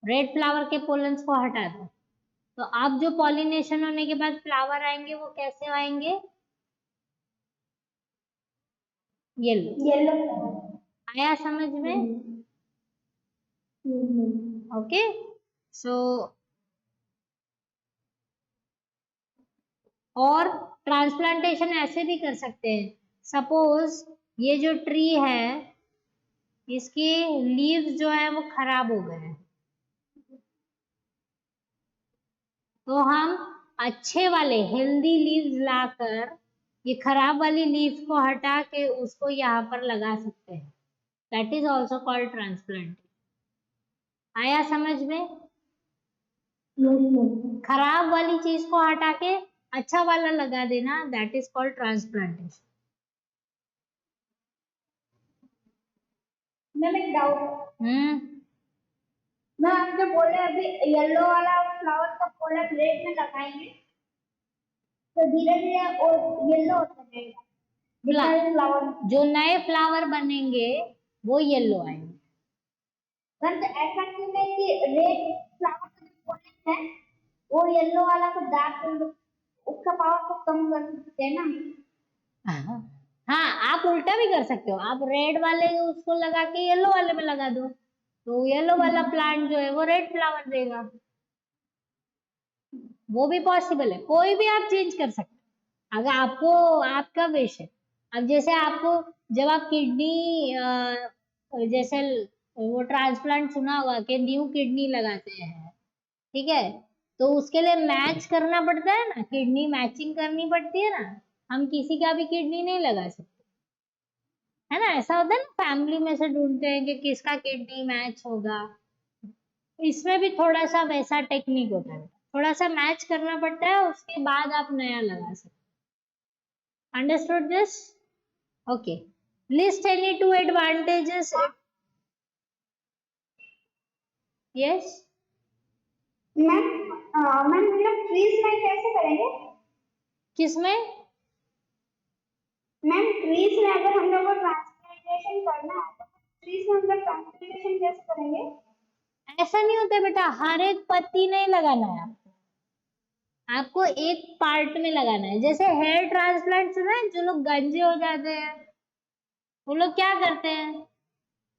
रेड फ्लावर के पोलन्स को हटा दो, तो अब जो पॉलिनेशन होने के बाद फ्लावर आएंगे वो कैसे आएंगे? येलो। Yellow. आया समझ में? ओके, सो और ट्रांसप्लांटेशन ऐसे भी कर सकते हैं। सपोज ये जो ट्री है इसके लीव्स जो है वो खराब हो गए हैं, तो हम अच्छे वाले हेल्दी लीव्स लाकर ये खराब वाली लीव्स को हटा के उसको यहाँ पर लगा सकते हैं। That is also called transplant. आया समझ में? खराब वाली चीज को हटा के अच्छा वाला लगा देना, that is called transplantation. Ma'am एक डाउट। हम्म। आप जो बोले अभी येलो वाला फ्लावर का पोलर रेड में लगाएंगे तो धीरे धीरे और येलो होता जाएगा। फ्लावर जो नए फ्लावर बनेंगे वो येलो आएंगे। मैम तो ऐसा क्यों है कि रेड फ्लावर का जो पोलन है वो येलो वाला को डार्क उसका पावर को कम कर सकते हैं ना? हाँ, आप उल्टा भी कर सकते हो, आप रेड वाले उसको लगा के येलो वाले में लगा दो तो येलो वाला प्लांट जो है वो रेड फ्लावर देगा, वो भी पॉसिबल है, कोई भी आप चेंज कर सकते हो अगर आपको, आपका विश है। अब जैसे आपको जब आप किडनी जैसे वो ट्रांसप्लांट सुना होगा कि न्यू किडनी लगाते हैं, ठीक है, तो उसके लिए मैच करना पड़ता है ना, किडनी मैचिंग करनी पड़ती है ना, हम किसी का भी किडनी नहीं लगा सकते, है ना, ऐसा होता है ना, फैमिली में से ढूंढते हैं कि किसका किडनी मैच होगा, इसमें भी थोड़ा सा वैसा टेक्निक होता है, थोड़ा सा मैच करना पड़ता है उसके बाद आप नया लगा सकते। Understood this? Okay, list any two advantages. Yes ma'am ma'am हम लोग ट्रीज में कैसे करेंगे? किसमें? मैम ट्रीज में अगर हम लोग को ट्रांसप्लांटेशन करना है तो ट्रीज में हम लोग ट्रांसप्लांटेशन कैसे करेंगे? ऐसा नहीं होता बेटा, हर एक पत्ती नहीं लगाना है आपको एक पार्ट में लगाना है। जैसे हेयर ट्रांसप्लांट सुना है, जो लोग गंजे हो जाते हैं वो लोग क्या करते हैं,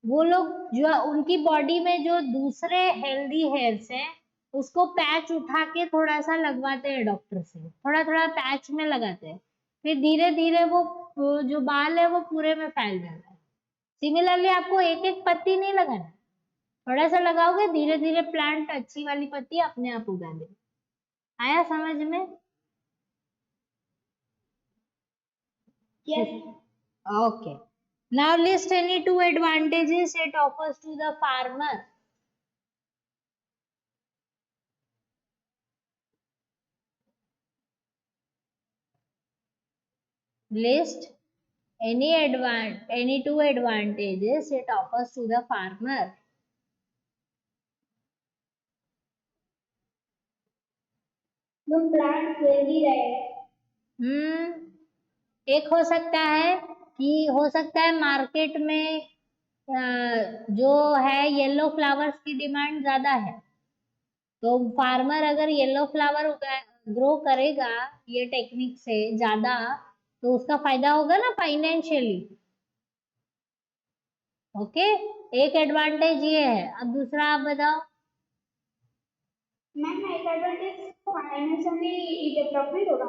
वो लोग जो उनकी बॉडी में जो दूसरे हेल्दी हेयर्स हैं उसको पैच उठा के थोड़ा सा लगवाते हैं, डॉक्टर से थोड़ा थोड़ा पैच में लगाते हैं, फिर धीरे धीरे वो जो बाल है वो पूरे में फैल जाता है। सिमिलरली आपको एक एक पत्ती नहीं लगाना, थोड़ा सा लगाओगे धीरे धीरे प्लांट अच्छी वाली पत्ती अपने आप उगा देगी। आया समझ में? Yes. Okay. Now list any two advantages it offers to the farmer. List any two advantages it offers to the farmer. वो प्लांट हेल्दी रहेगा। एक हो सकता है कि हो सकता है मार्केट में जो है येलो फ्लावर्स की डिमांड ज्यादा है, तो फार्मर अगर येलो फ्लावर ग्रो करेगा ये टेक्निक से ज्यादा, तो उसका फायदा होगा ना फाइनेंशियली। ओके, एक एडवांटेज ये है। अब दूसरा आप बताओ। मैम एक एडवांटेज फाइनेंशियली प्रॉफिट होगा।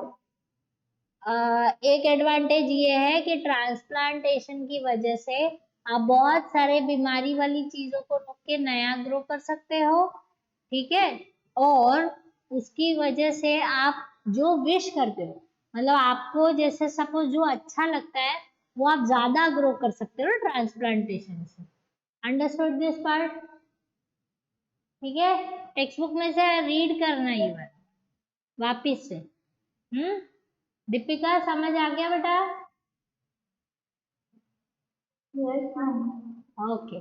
एक एडवांटेज ये है कि ट्रांसप्लांटेशन की वजह से आप बहुत सारे बीमारी वाली चीजों को रोक के नया ग्रो कर सकते हो, ठीक है। और उसकी वजह से आप जो विश करते हो, मतलब आपको जैसे सपोज जो अच्छा लगता है वो आप ज्यादा ग्रो कर सकते हो ट्रांसप्लांटेशन से। Understood this part? ठीक है, टेक्स्ट बुक में से रीड करना ये वाला वापिस से। दीपिका समझ आ गया बेटा? Yes ma'am. Okay.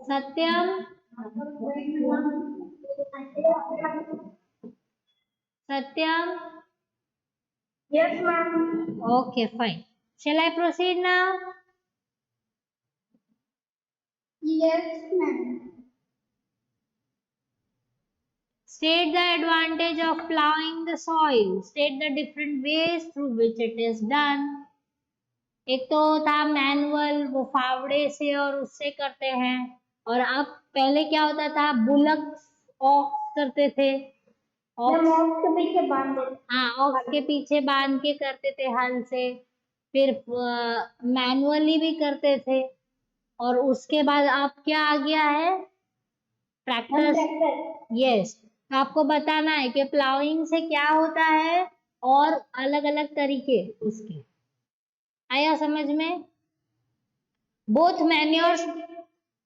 Satyam. Satyam. Yes ma'am. Okay, fine. Shall I proceed now? Yes ma'am. State the advantage of plowing the soil. State the different ways through which it is done. एक तो था manual, वो फावड़े से और उससे करते हैं। और अब पहले क्या होता था, बुलक ऑक्स करते थे। ऑक्स के पीछे बांध दे। हाँ, ऑक्स के पीछे बांध के करते थे हल से। फिर मैनुअली भी करते थे। और उसके बाद अब क्या आ गया है, ट्रैक्टर। यस, तो आपको बताना है कि प्लाउइंग से क्या होता है और अलग अलग तरीके उसके। आया समझ में? बोथ मैन्योर्स,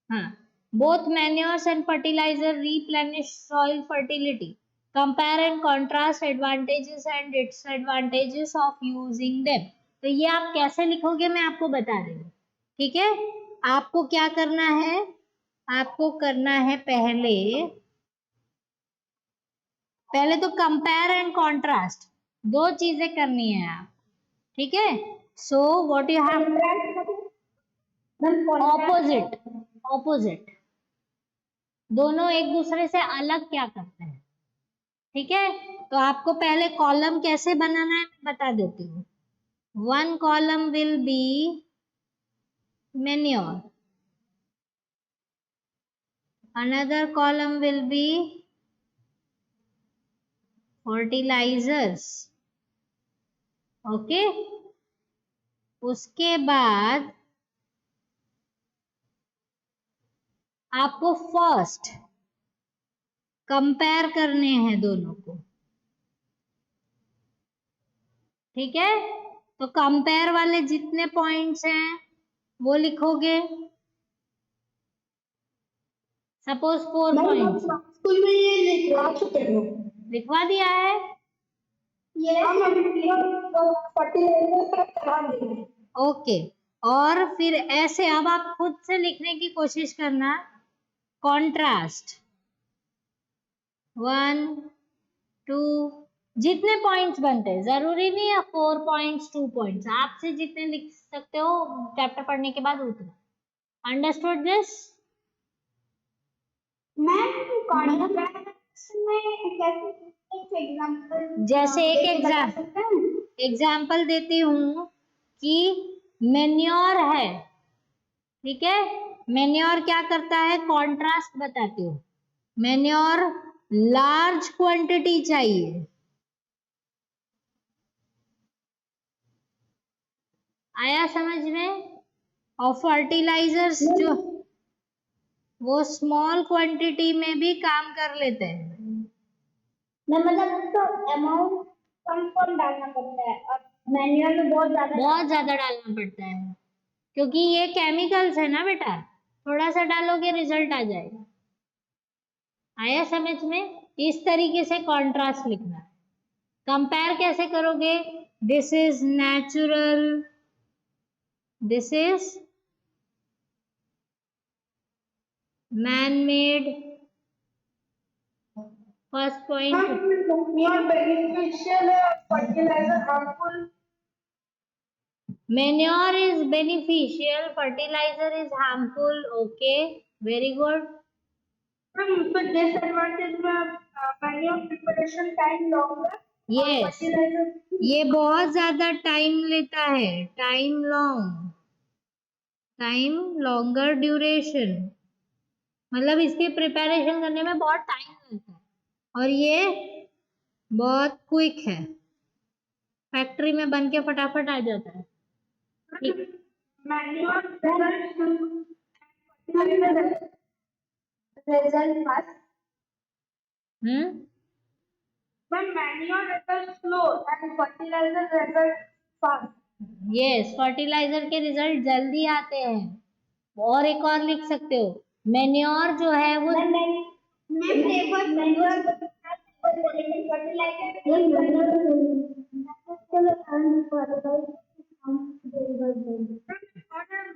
हाँ, both manures and fertilizer replenish soil fertility. Compare and contrast advantages and disadvantages of using them. तो ये आप कैसे लिखोगे मैं आपको बता रही हूँ, ठीक है। आपको क्या करना है, आपको करना है पहले पहले तो कंपेयर एंड कॉन्ट्रास्ट, दो चीजें करनी है आप, ठीक है। So what you have, opposite, opposite, दोनों एक दूसरे से अलग क्या करते हैं, ठीक है। तो आपको पहले कॉलम कैसे बनाना है मैं बता देती हूँ। One column will be manure, another column will be fertilizers, okay. उसके बाद आपको फर्स्ट कंपेयर करने हैं दोनों को, ठीक है। तो कंपेयर वाले जितने पॉइंट्स हैं वो लिखोगे। सपोज 4 पॉइंट्स स्कूल में ये लिखवा चुके हो। लिखवा दिया है। ओके, और फिर ऐसे अब आप खुद से लिखने की कोशिश करना। कॉन्ट्रास्ट 1 2, जितने पॉइंट्स बनते हैं, जरूरी नहीं है 4 पॉइंट्स 2 पॉइंट्स, आपसे जितने लिख सकते हो चैप्टर पढ़ने के बाद उतना। Understood this? मैम कॉन्ट्रास्ट में कैसे एग्जांपल, जैसे एक एग्जाम्पल देती हूँ कि मेन्योर है, ठीक है। मेन्योर क्या करता है, कॉन्ट्रास्ट बताती हूँ। मेन्योर लार्ज क्वांटिटी चाहिए, आया समझ में। और फर्टिलाइजर्स जो वो स्मॉल क्वांटिटी में भी काम कर लेते हैं। मतलब तो अमाउंट कम कम डालना पड़ता है और मैनुअल में बहुत ज्यादा डालना पड़ता है, क्योंकि ये केमिकल्स है ना बेटा, थोड़ा सा डालोगे रिजल्ट आ जाएगा। आया समझ में? इस तरीके से कॉन्ट्रास्ट लिखना है। कंपेयर कैसे करोगे, this is natural, this is man made. First point, beneficial है, fertiliser harmful. manure is beneficial, fertilizer is harmful, okay, very good। So disadvantage में manual preparation time longer और यस, fertilizer ये बहुत ज्यादा टाइम लेता है, टाइम लॉन्गर ड्यूरेशन, मतलब इसकी प्रिपरेशन करने में बहुत टाइम लगता है, और ये बहुत क्विक है, फैक्ट्री में बन के फटाफट आ जाता है। ठीक। manual result fast. Hmm. But manual result slow and fertilizer result fast. Yes, fertiliser के रिजल्ट जल्दी आते हैं। और एक और लिख सकते हो, मेन्योर जो है वो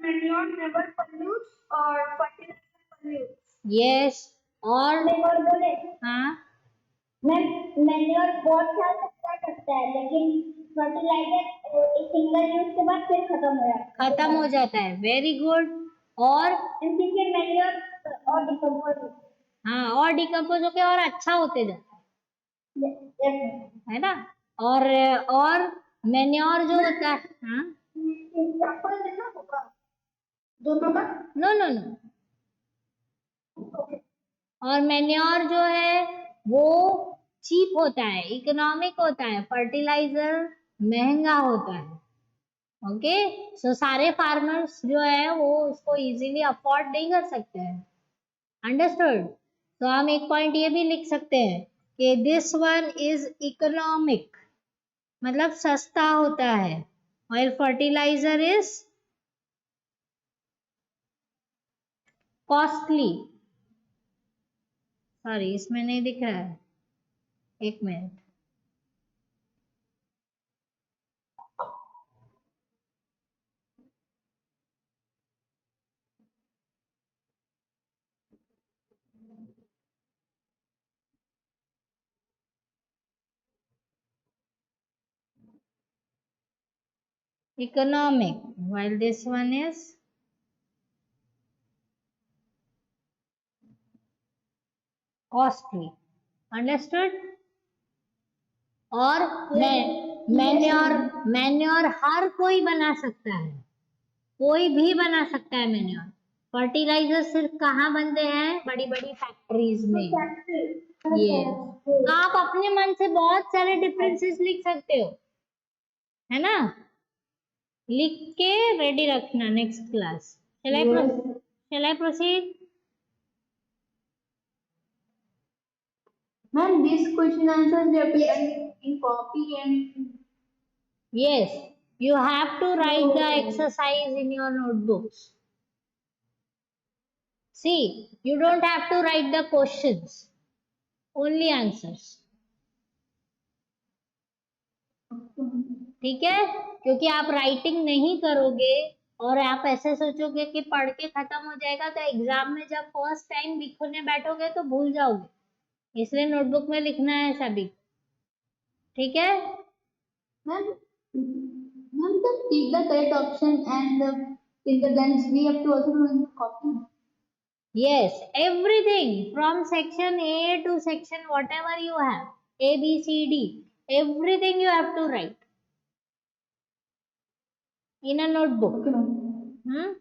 Manure never pollutes or fertilizer pollutes. Yes, और और बोले हाँ, मैम मैन्योर बहुत साल तक कर सकता है लेकिन फर्टिलाइजर एक सिंगल यूज के बाद फिर खत्म हो जाता है, वेरी गुड। और इनके मैन्योर और डिकम्पोज हाँ, और डिकम्पोज होके और अच्छा होते जाता है ना। और मेन्योर जो होता है, हाँ, एग्जांपल देना होगा दोनों का। नो नो नो, और मेन्योर जो है वो चीप होता है, इकोनॉमिक होता है, फर्टिलाइजर महंगा होता है। ओके, सो सारे फार्मर्स जो है वो उसको इजीली अफोर्ड नहीं कर सकते हैं। अंडरस्टूड। तो हम एक पॉइंट ये भी लिख सकते हैं कि दिस वन इज इकोनॉमिक, मतलब सस्ता होता है, while fertiliser is costly. Sorry, इसमें नहीं दिख रहा है, एक minute. Economic, while this one is costly. Understood? और मैन्योर हर कोई बना सकता है, कोई भी बना सकता है मैन्योर। फर्टिलाइजर सिर्फ कहाँ बनते हैं? बड़ी बड़ी फैक्ट्रीज में। यस, तो आप अपने मन से बहुत सारे डिफरेंसेस लिख सकते हो, है ना। लिख के रेडी रखना next class. Shall I proceed? Ma'am, these question answers we appear in copy and Yes, you have to write the exercise in your notebooks. See, you don't have to write the questions, only answers. ठीक है, क्योंकि आप writing नहीं करोगे और आप ऐसे सोचोगे कि पढ़ के खत्म हो जाएगा, तो एग्जाम में जब फर्स्ट टाइम लिखने बैठोगे तो भूल जाओगे, इसलिए नोटबुक में लिखना है सभी। ठीक है। ma'am, ma'am, just take the correct option and in the then we have to also do in copy. Yes, everything from section A to section whatever you have, A, B, C, D, everything you have to write in a notebook. Okay, ma'am. Hmm?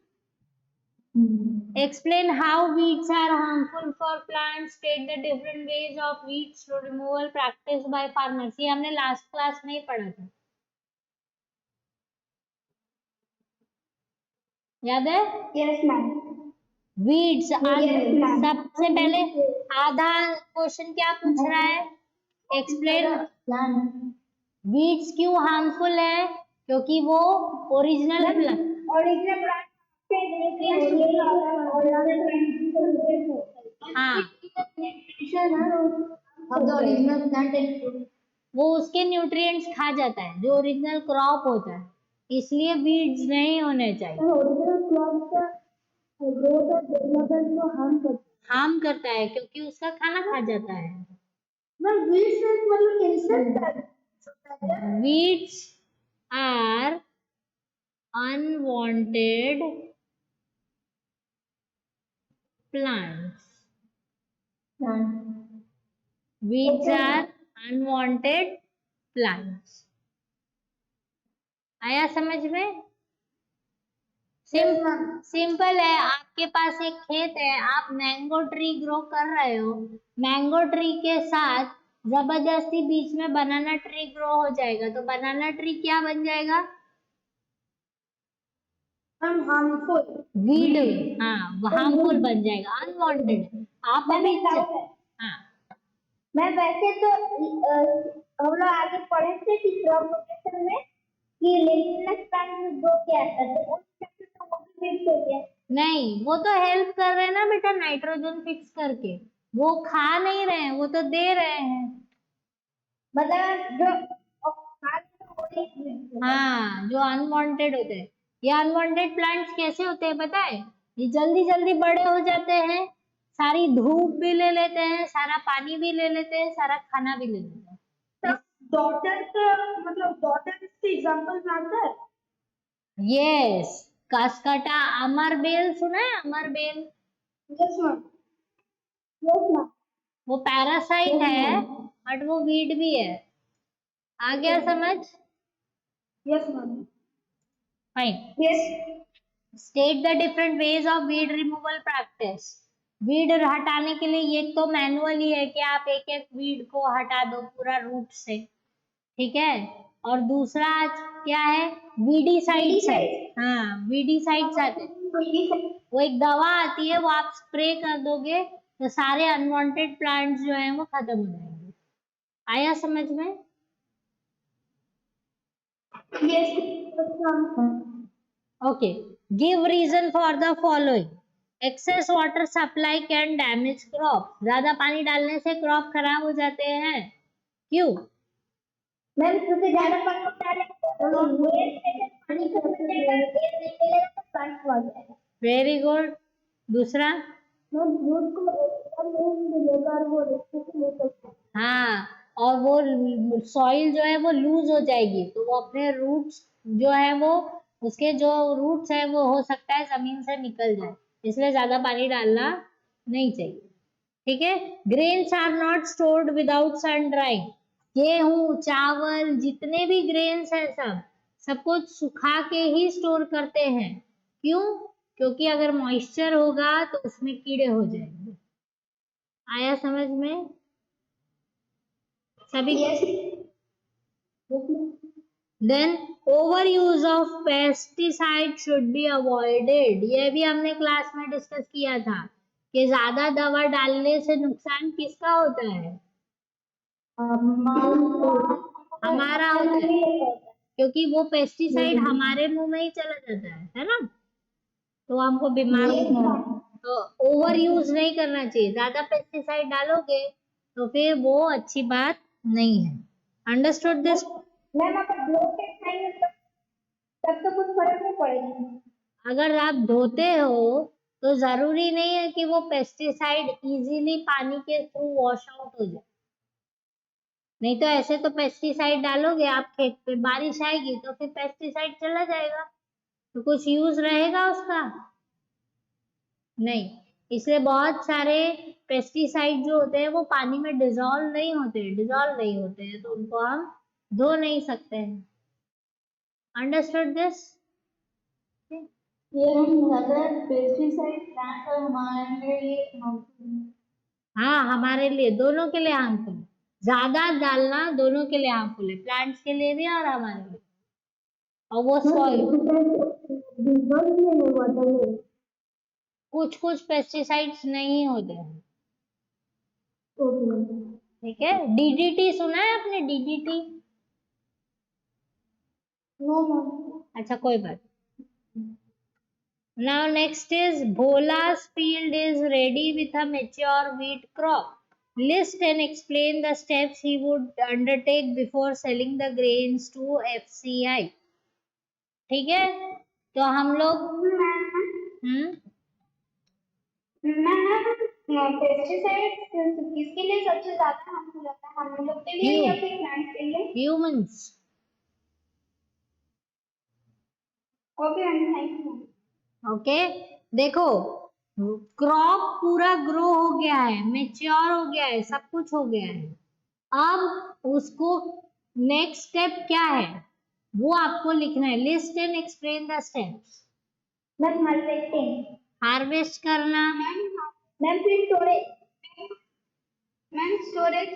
Explain how weeds are harmful for plants. State the different ways of weeds to removal practiced by farmers. ये हमने last class में ही पढ़ा था, याद है? Yes, ma'am. Weeds Yes, ma'am. सबसे पहले आधा क्वेश्चन क्या पूछ रहा है? Explain Plan. वीड्स क्यों हार्मफुल है, क्योंकि वो ओरिजिनल Original plant से nutrients हाँ, of the original plant and fruit. वो उसके न्यूट्रिएंट्स खा जाता है जो ओरिजिनल क्रॉप होता है, इसलिए वीड्स नहीं होने चाहिए। Original plant का growth और development को हार्म करता है क्योंकि उसका खाना खा जाता है। मतलब weeds एक मतलब insect है। Weeds are unwanted plants Plant. Weeds Okay, are ma'am. unwanted plants. आया समझ में? Yes, ma'am. सिंपल है। आपके पास एक खेत है, आप मैंगो ट्री ग्रो कर रहे हो, मैंगो ट्री के साथ जबरदस्ती बीच में बनाना ट्री ग्रो हो जाएगा, तो बनाना ट्री क्या बन जाएगा? Ma'am, harmful. वीड। हाँ, हार्मफुल बन जाएगा, अनवांटेड। आप मैम अभी एक डाउट है। हाँ, मैं वैसे तो हम लोग आगे पढ़े थे कि क्रॉप रोटेशन में कि लेगुमिनस प्लांट ग्रो किया था, तो उस चक्कर में वो भी मिक्स हो गया। नहीं, वो तो हेल्प कर रहे हैं ना बेटा, नाइट्रोजन फिक्स करके। वो खा नहीं रहे हैं, वो तो दे रहे हैं। मतलब जो खाद में वो नहीं मिक्स हो गया। हाँ, जो अनवांटेड होते हैं। ये अनवांटेड प्लांट्स कैसे होते हैं पता है? ये जल्दी जल्दी बड़े हो जाते हैं, सारी धूप भी ले लेते हैं, सारा पानी भी ले लेते हैं, सारा खाना भी ले लेते हैं। डॉटर का मतलब डॉटर इसके एग्जांपल में आता है। यस, कास्काटा, अमरबेल सुना है? अमरबेल यस मैम। Yes ma'am. वो पैरासाइट यस है, मैम। बट वो वीड भी है। आ गया समझ? Yes ma'am. Fine. Yes. State the different ways of weed removal practice. Weed हटाने के लिए ये तो मैनुअली है कि आप एक एक वीड को हटा दो पूरा रूट से, ठीक है। और दूसरा क्या है? वीडीसाइड्स है। वीडीसाइड। हाँ, वीडीसाइड्स आते हैं। वीडीसाइड। वो एक दवा आती है, वो आप स्प्रे कर दोगे तो सारे अनवांटेड प्लांट्स जो हैं वो खत्म हो जाएंगे। आया समझ में? Yes ma'am. Okay. Give reason for the following. Excess water supply can damage crop. ज्यादा पानी डालने से क्रॉप खराब हो जाते हैं। क्यों? मैम क्योंकि ज्यादा पानी डाले तो वेस्ट से पानी खत्म हो जाएगा, वेस्ट नहीं मिलेगा तो प्लांट मर जाएगा। Very good. दूसरा? मैम दूध को नहीं मिलेगा और वो रेस्ट से लेकर जाएगा। हाँ, और वो सॉइल जो है वो लूज हो जाएगी, तो वो अपने रूट्स जो है वो, उसके जो रूट्स है वो हो सकता है जमीन से निकल जाए, इसलिए ज्यादा पानी डालना नहीं चाहिए। ठीक है। Grains are not stored without sun drying. गेहूं, चावल, जितने भी ग्रेन्स है सब सबको सुखा के ही स्टोर करते हैं। क्यों? क्योंकि अगर मॉइस्चर होगा तो उसमें कीड़े हो जाएंगे। आया समझ में सभी? Yes. Then over use of pesticide should be avoided. ये भी हमने क्लास में डिस्कस किया था कि ज्यादा दवा डालने से नुकसान किसका होता है? हमारा होता है, क्योंकि वो पेस्टिसाइड हमारे मुंह में ही चला जाता है ना, तो हमको बीमार यस होना। मैम। तो ओवर यूज नहीं करना चाहिए। ज्यादा पेस्टिसाइड डालोगे तो फिर वो अच्छी बात नहीं है। Understood this? मैम अगर ब्लॉकेज खाएंगे तब तो कुछ फर्क नहीं पड़ेगा। अगर आप धोते हो तो जरूरी नहीं है कि वो पेस्टिसाइड इजीली पानी के थ्रू वॉश आउट हो जाए। नहीं तो ऐसे तो पेस्टिसाइड डालोगे आप खेत पे, बारिश आएगी तो फिर पेस्टिसाइड चला जाएगा, तो कुछ यूज रहेगा उसका? नहीं। इसलिए बहुत सारे पेस्टिसाइड जो होते हैं वो पानी में डिजॉल्व नहीं होते हैं, तो उनको हम धो नहीं सकते हैं। Understood this? ये हम अगर पेस्टिसाइड प्लांट और हमारे लिए harmful है। हाँ, हमारे लिए, दोनों के लिए हार्मफुल है। ज्यादा डालना दोनों के लिए हार्मफुल है, प्लांट्स के लिए भी और हमारे लिए। और वो सॉइल, कुछ कुछ पेस्टिसाइड्स नहीं होते हैं। ठीक है। डीडीटी सुना है आपने? डीडीटी? नो। अच्छा, कोई बात। Now next is Bhola's field is ready with a mature wheat crop. List and explain the steps he would undertake before selling the grains to FCI. ठीक है। तो हम लोग हम्म पेस्टिसाइड किसके लिए सबसे ज्यादा हार्मफुल होता है, हम लोग के लिए या फिर प्लांट्स के लिए? Humans. Okay thank you. Okay. देखो, क्रॉप पूरा ग्रो हो गया है, मेच्योर हो गया है, सब कुछ हो गया है। अब उसको नेक्स्ट स्टेप क्या है वो आपको लिखना है। List and explain the steps. Ma'am harvesting. Harvest करना। मैम फिर storage. Ma'am storage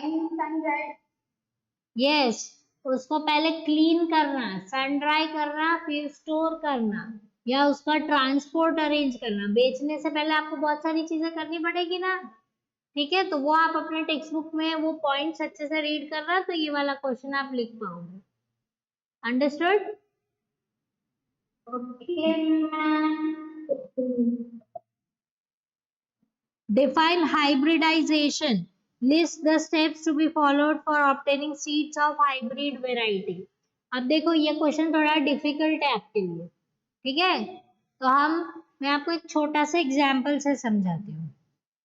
in sun dried. Yes, उसको पहले क्लीन करना, सन ड्राई करना, फिर स्टोर करना या उसका ट्रांसपोर्ट अरेंज करना। बेचने से पहले आपको बहुत सारी चीजें करनी पड़ेगी ना, ठीक है। तो वो आप अपने टेक्स्ट बुक में वो पॉइंट्स अच्छे से रीड करना, तो ये वाला क्वेश्चन आप लिख पाओगे। Understood? Okay ma'am. Define hybridization. List the steps to be followed for obtaining seeds of hybrid variety. अब देखो ये क्वेश्चन थोड़ा डिफिकल्ट है आपके लिए, ठीक है। तो मैं आपको एक छोटा सा एग्जाम्पल से समझाती हूँ,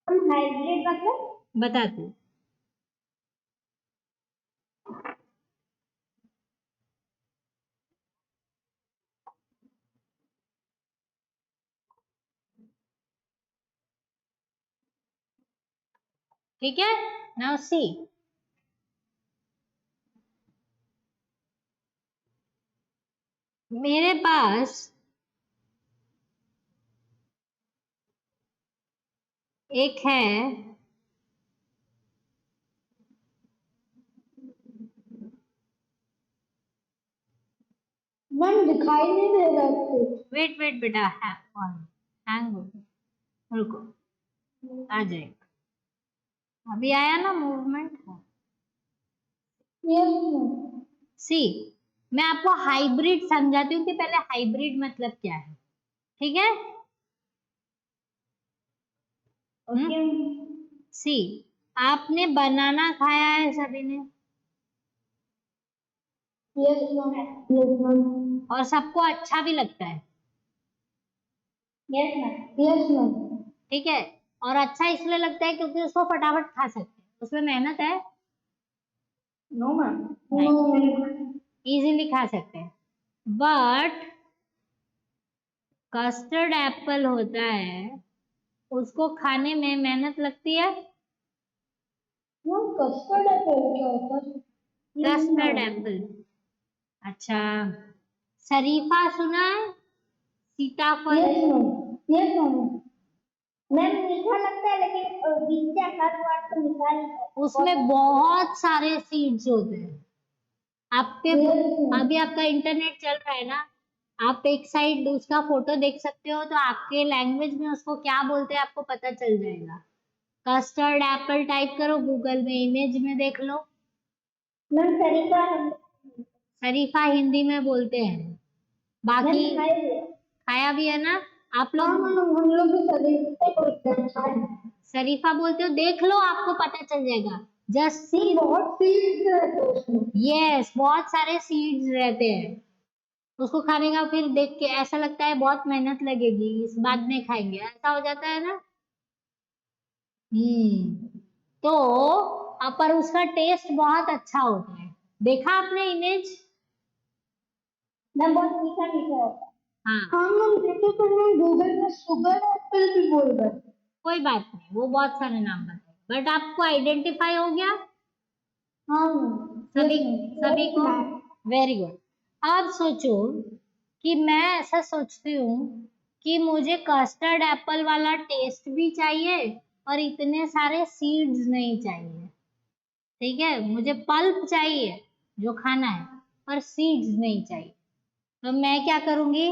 हम हाइब्रिड मतलब बताती हूँ। ठीक है, नाउ सी, मेरे पास एक है मैम दिखाई नहीं दे रहा कुछ। वेट वेट बेटा, हैंग हो, रुको, आ जाएगा। अभी आया ना मूवमेंट। Yes ma'am. सी, मैं आपको हाइब्रिड समझाती हूँ कि पहले हाइब्रिड मतलब क्या है, ठीक है। ओके। सी, आपने बनाना खाया है सभी ने, यस मैम। Yes ma'am. और सबको अच्छा भी लगता है, यस मैम। Yes ma'am. ठीक है। और अच्छा इसलिए लगता है क्योंकि उसको फटाफट खा सकते हैं, उसमें मेहनत है नो मैम। नहीं, नो। इजीली खा सकते हैं। बट कस्टर्ड एप्पल होता है, उसको खाने में मेहनत लगती है। मैम कस्टर्ड एप्पल क्या होता है? कस्टर्ड एप्पल, अच्छा। शरीफा सुना है, सीताफल। Yes ma'am. Yes ma'am. Ma'am मीठा लगता है लेकिन बीच से हर बार तो मीठा नहीं लगता। उसमें बहुत सारे सीड्स होते हैं। आपके अभी आपका इंटरनेट चल रहा है ना, आप एक साइड उसका फोटो देख सकते हो, तो आपके लैंग्वेज में उसको क्या बोलते हैं आपको पता चल जाएगा। कस्टर्ड एप्पल टाइप करो गूगल में, इमेज में देख लो। मैम शरीफा। शरीफा हिंदी में बोलते हैं, मैम बाकी खाए। खाया भी है ना आप हाँ लोग। मैम हम लोग भी शरीफा बोलते हैं खाए। शरीफा बोलते हो, देख लो आपको पता चल जाएगा। जस्ट नहीं सी, बहुत सीड्स रहते हैं उसमें। यस, बहुत सारे सीड्स रहते हैं। उसको खाने का फिर देख के ऐसा लगता है बहुत मेहनत लगेगी, इस बाद में खाएंगे, ऐसा हो जाता है ना। तो पर उसका टेस्ट बहुत अच्छा होता है। देखा आपने इमेज? मैम बहुत मीठा मीठा होता है। हाँ, हाँ मैम देखे तो मैम गूगल में शुगर एप्पल भी बोल रहे हैं। कोई बात नहीं, वो बहुत सारे नाम बताए, बट आपको आइडेंटिफाई हो गया हाँ मैम। सभी, यस सभी को। मैम। Very good. अब सोचो कि मैं ऐसा सोचती हूँ कि मुझे कस्टर्ड एप्पल वाला टेस्ट भी चाहिए और इतने सारे सीड्स नहीं चाहिए, ठीक है। मुझे पल्प चाहिए जो खाना है, पर सीड्स नहीं चाहिए। तो मैं क्या करूंगी,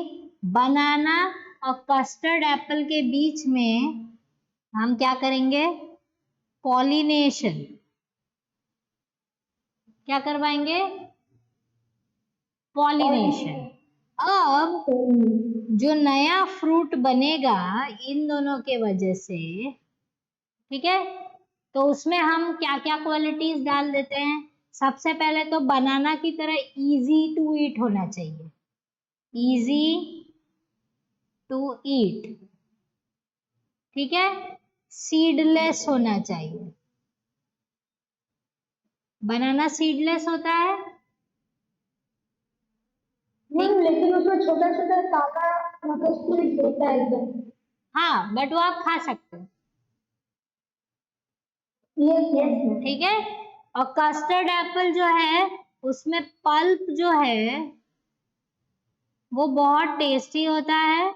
बनाना और कस्टर्ड एप्पल के बीच में हम क्या करेंगे, पॉलिनेशन। क्या करवाएंगे, पॉलिनेशन। अब जो नया फ्रूट बनेगा इन दोनों के वजह से, ठीक है, तो उसमें हम क्या क्या क्वालिटीज डाल देते हैं। सबसे पहले तो बनाना की तरह इजी टू ईट होना चाहिए, इजी टू ईट, ठीक है। सीडलेस होना चाहिए, बनाना सीडलेस होता है, ठीक। मैम लेकिन उसमें छोटा छोटा ताजा मतलब सीड्स होता है एकदम। हाँ, बट वो आप खा सकते हो, यस यस ठीक है। और कस्टर्ड एप्पल जो है उसमें पल्प जो है वो बहुत टेस्टी होता है,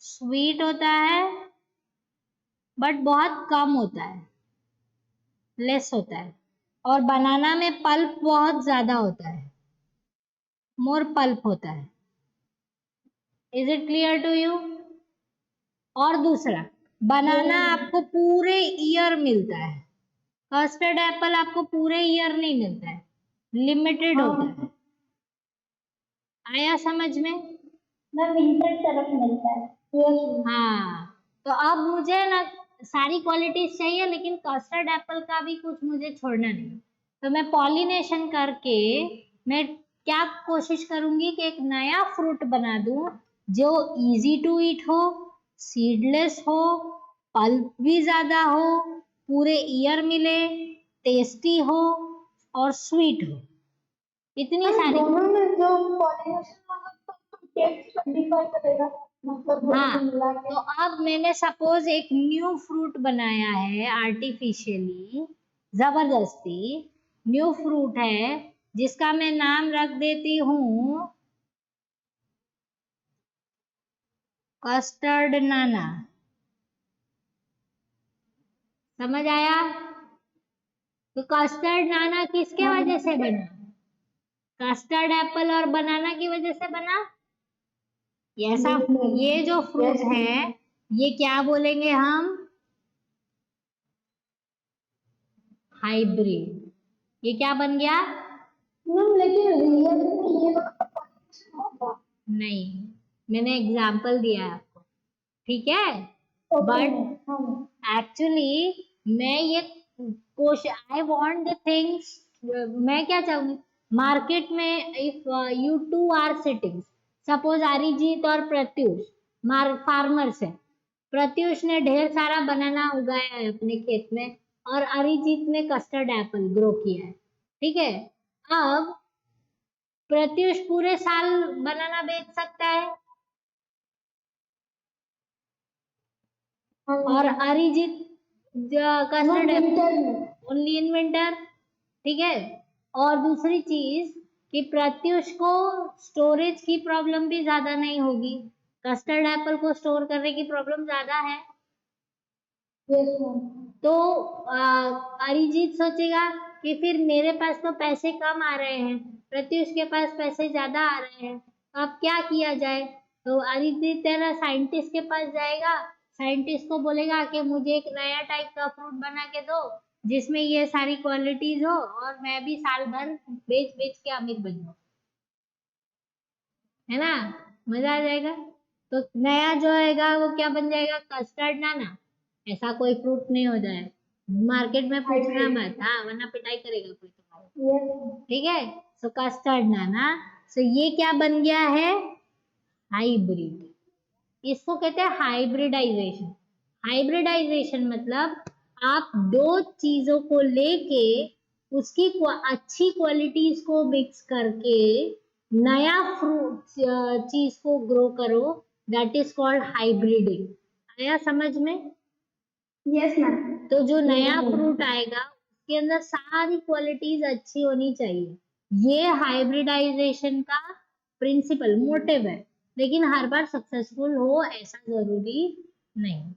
स्वीट होता है, बट बहुत कम होता है, लेस होता है। और बनाना में पल्प बहुत ज्यादा होता है, मोर पल्प होता है। Is it clear to you? और दूसरा, बनाना आपको पूरे ईयर मिलता है, कस्टर्ड एप्पल आपको पूरे ईयर नहीं मिलता है, लिमिटेड होता है। आया समझ में? मैं विंटर तरफ मिलता है। यस हाँ, तो अब मुझे ना सारी क्वालिटीज चाहिए, लेकिन कस्टर्ड एप्पल का भी कुछ मुझे छोड़ना नहीं। तो मैं पॉलिनेशन करके मैं क्या कोशिश करूंगी कि एक नया फ्रूट बना दूं जो इजी टू ईट हो, सीडलेस हो, पल्प भी ज्यादा हो, पूरे ईयर मिले, टेस्टी हो और स्वीट हो। इतनी सारी। दोनों में जो पॉलिनेशन होगा तो टेस्ट डिफर करेगा, मतलब दोनों हाँ, को मिला के। तो अब मैंने सपोज एक न्यू फ्रूट बनाया है आर्टिफिशियली, जबरदस्ती न्यू फ्रूट है, जिसका मैं नाम रख देती हूँ कस्टर्ड नाना। समझ आया? तो कस्टर्ड नाना किसके हाँ वजह से बना? कस्टर्ड एप्पल और बनाना की वजह से बना। ऐसा, ये जो फ्रूट यस है ये क्या बोलेंगे हम? हाइब्रिड। ये क्या बन गया? मैम, लेकिन रियल में ये वाला पॉलिनेशन होगा। नहीं, मैंने एग्जाम्पल दिया है आपको, ठीक है। ओके बट हाँ एक्चुअली मैं ये कोशिश, आई वांट द थिंग्स, मैं क्या चाहूंगी मार्केट में, if you two are sitting, suppose Arijit और प्रत्युष मार फार्मर्स है, प्रत्युष ने ढेर सारा बनाना उगाया है अपने खेत में और अरिजीत ने कस्टर्ड एप्पल ग्रो किया है, ठीक है। अब प्रत्युष पूरे साल बनाना बेच सकता है और हाँ Arijit ma'am, custard winter Apple में। ओनली इन विंटर, ठीक है। और दूसरी चीज कि प्रत्युष को स्टोरेज की प्रॉब्लम भी ज्यादा नहीं होगी, कस्टर्ड एप्पल को स्टोर करने की प्रॉब्लम ज्यादा है। Yes ma'am. तो अरिजीत सोचेगा कि फिर मेरे पास तो पैसे कम आ रहे हैं, प्रत्युष के पास पैसे ज्यादा आ रहे हैं, तो अब क्या किया जाए? तो अरिजीत तेरा साइंटिस्ट के पास जाएगा, साइंटिस्ट को बोलेगा कि मुझे एक नया टाइप का फ्रूट बना के दो जिसमें ये सारी क्वालिटीज हो और मैं भी साल भर बेच बेच के अमीर बन जाऊं, है ना? मजा आ जाएगा। तो नया जो आएगा वो क्या बन जाएगा? कस्टर्ड नाना। ऐसा कोई फ्रूट नहीं हो जाए, मार्केट में पूछना हाइब्रिड। मत, हाँ, वरना पिटाई करेगा कोई तुम्हारी, यस ठीक है। सो कस्टर्ड नाना, सो ये क्या बन गया है? हाइब्रिड। इसको कहते हैं हाइब्रिडाइजेशन। हाइब्रिडाइजेशन मतलब आप दो चीजों को लेके उसकी अच्छी क्वालिटीज को मिक्स करके नया फ्रूट चीज को ग्रो करो, दैट इज कॉल्ड हाइब्रिडिंग। आया समझ में? Yes ma'am. तो जो नया फ्रूट आएगा उसके अंदर सारी क्वालिटीज अच्छी होनी चाहिए, ये हाइब्रिडाइजेशन का प्रिंसिपल मोटिव है। लेकिन हर बार सक्सेसफुल हो ऐसा जरूरी नहीं।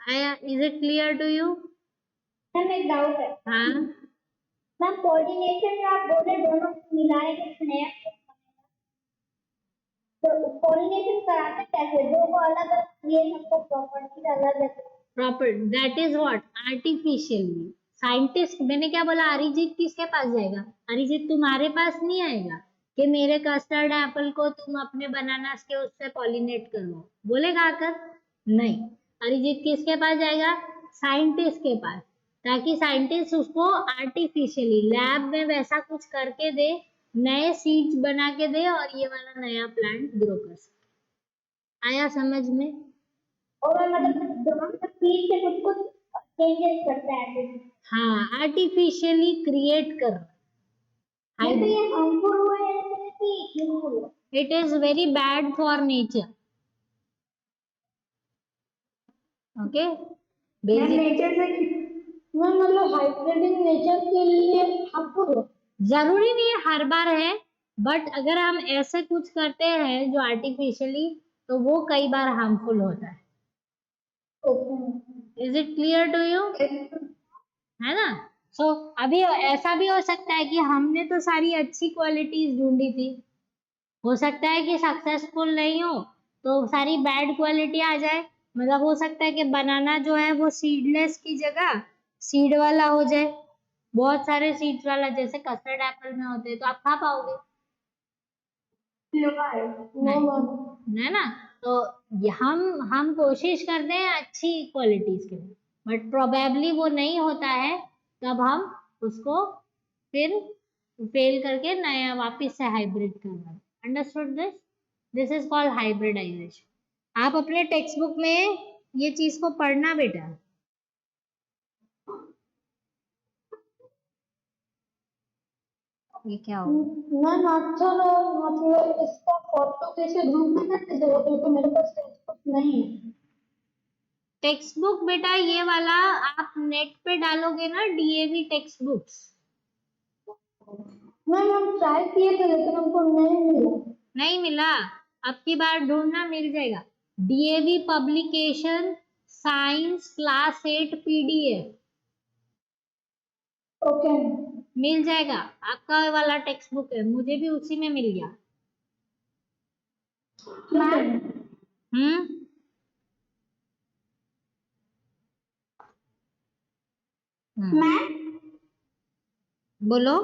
आया? Is it clear to you? Ma'am, एक डाउट है। हाँ, मैम, कोऑर्डिनेशन में आप बोले दोनों को मिलाने के कुछ नया, तो कोऑर्डिनेशन कराते कैसे? दो को अलग अलग, ये सबको प्रॉपर्टीज अलग है। Proper, that is what artificially. Scientist, मैंने क्या बोला, अरिजीत किसके पास जाएगा? अरिजीत तुम्हारे पास नहीं आएगा कि मेरे कस्टर्ड एप्पल को तुम अपने बनाना के उससे पॉलिनेट करो, बोलेगा आकर? नहीं। अरिजीत किसके पास जाएगा? साइंटिस्ट के पास, ताकि साइंटिस्ट उसको आर्टिफिशियली लैब में वैसा कुछ करके दे, नए सीड्स बना के दे और ये वाला नया प्लांट ग्रो कर सके। आया समझ में? और मैं मतलब दोनों का सीड से कुछ कुछ चेंजेस करता है। हाँ, आर्टिफिशियली क्रिएट कर। मैं तो ये हार्मफुल हुआ है कि यूजफुल हुआ? It is very bad for nature. Okay ma'am basic. Nature से मैम मतलब हाइब्रिडिंग नेचर के लिए आपको जरूरी नहीं है हर बार है, बट अगर हम ऐसे कुछ करते हैं जो आर्टिफिशियली, तो वो कई बार हार्मफुल होता है। Okay is it clear to you? है ना? सो अभी ऐसा भी हो सकता है कि हमने तो सारी अच्छी क्वालिटीज ढूंढी थी, हो सकता है कि सक्सेसफुल नहीं हो, तो सारी बैड क्वालिटी आ जाए। मतलब हो सकता है कि बनाना जो है वो सीडलेस की जगह सीड वाला हो जाए, बहुत सारे सीड्स वाला, जैसे कस्टर्ड एप्पल में होते हैं, तो आप खा पाओगे? नो नहीं, मैम। है ना? तो हम कोशिश करते हैं अच्छी क्वालिटीज के लिए, बट प्रोबेबली वो नहीं होता है, तब हम उसको फिर फेल करके नया वापस से हाइब्रिड करना। Understood this? This is called hybridisation. आप अपने टेक्स्ट बुक में ये चीज को पढ़ना बेटा। ये क्या होगा? मैम अच्छा मतलब इसका फोटो कैसे ढूंढना है तो मेरे पास टेक्स्ट नहीं है। टेक्स्ट बुक बेटा ये वाला आप नेट पे डालोगे ना, डीएवी टेक्स्ट बुक्स। मैम हम ट्राई किए थे लेकिन हमको नहीं मिला। नहीं मिला? अब की बार ढूंढना, मिल जाएगा। DAV publication science class 8 PDF okay मिल जाएगा। आपका वाला टेक्स्ट बुक है, मुझे भी उसी में मिल गया। मैम हम्म। मैम बोलो।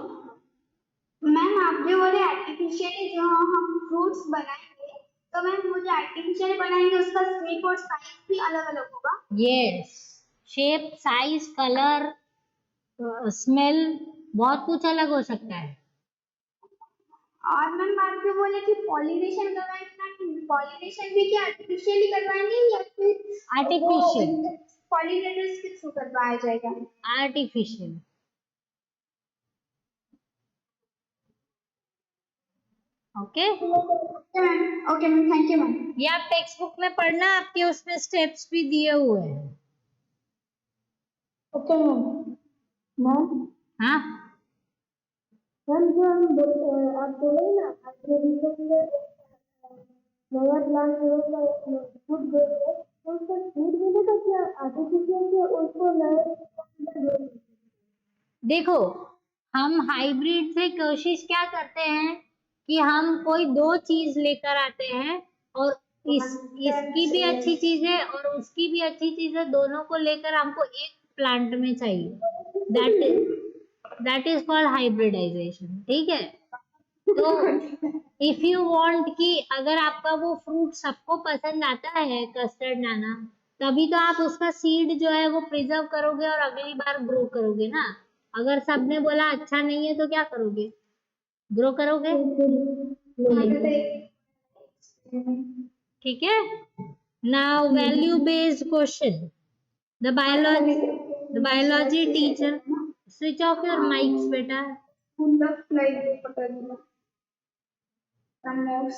मैम आप जो बोले आर्टिफिशियली जो हम फ्रूट्स बनाएंगे तो मैम वो जो आर्टिफिशियली बनाएंगे उसका शेप और साइज भी अलग अलग होगा। Yes, shape size colour smell बहुत कुछ अलग हो सकता है। और मैम आप जो बोले कि पॉलिनेशन करवाएंगे पॉलिनेशन भी क्या आर्टिफिशियली करवाएंगे या फिर वो आर्टिफिशियल। पॉलिनेटर्स के थ्रू करवाया जाएगा। Artificial. Okay. Okay ma'am thank you ma'am. ये आप टेक्स्ट बुक में पढ़ना, आपके उसमें स्टेप्स भी दिए हुए हैं। Okay ma'am. मैम हाँ। मैम जो आप बोले ना आपके रिसर्च में नया प्लान फूड ग्रोथ है तो उसका सीड मिलेगा क्या आर्टिफिशियल से उसको नए। देखो, हम हाइब्रिड से कोशिश क्या करते हैं कि हम कोई दो चीज लेकर आते हैं, और इस इसकी भी अच्छी चीज है और उसकी भी अच्छी चीज है, दोनों को लेकर हमको एक प्लांट में चाहिए। That is called hybridisation. ठीक है? तो इफ यू वांट कि अगर आपका वो फ्रूट सबको पसंद आता है, कस्टर्ड नाना, तभी तो आप उसका सीड जो है वो प्रिजर्व करोगे और अगली बार ग्रो करोगे ना। अगर सबने बोला अच्छा नहीं है, तो क्या करोगे? ग्रो करोगे? ठीक है? Now value based question. The biology teacher, switch off your mics बेटा।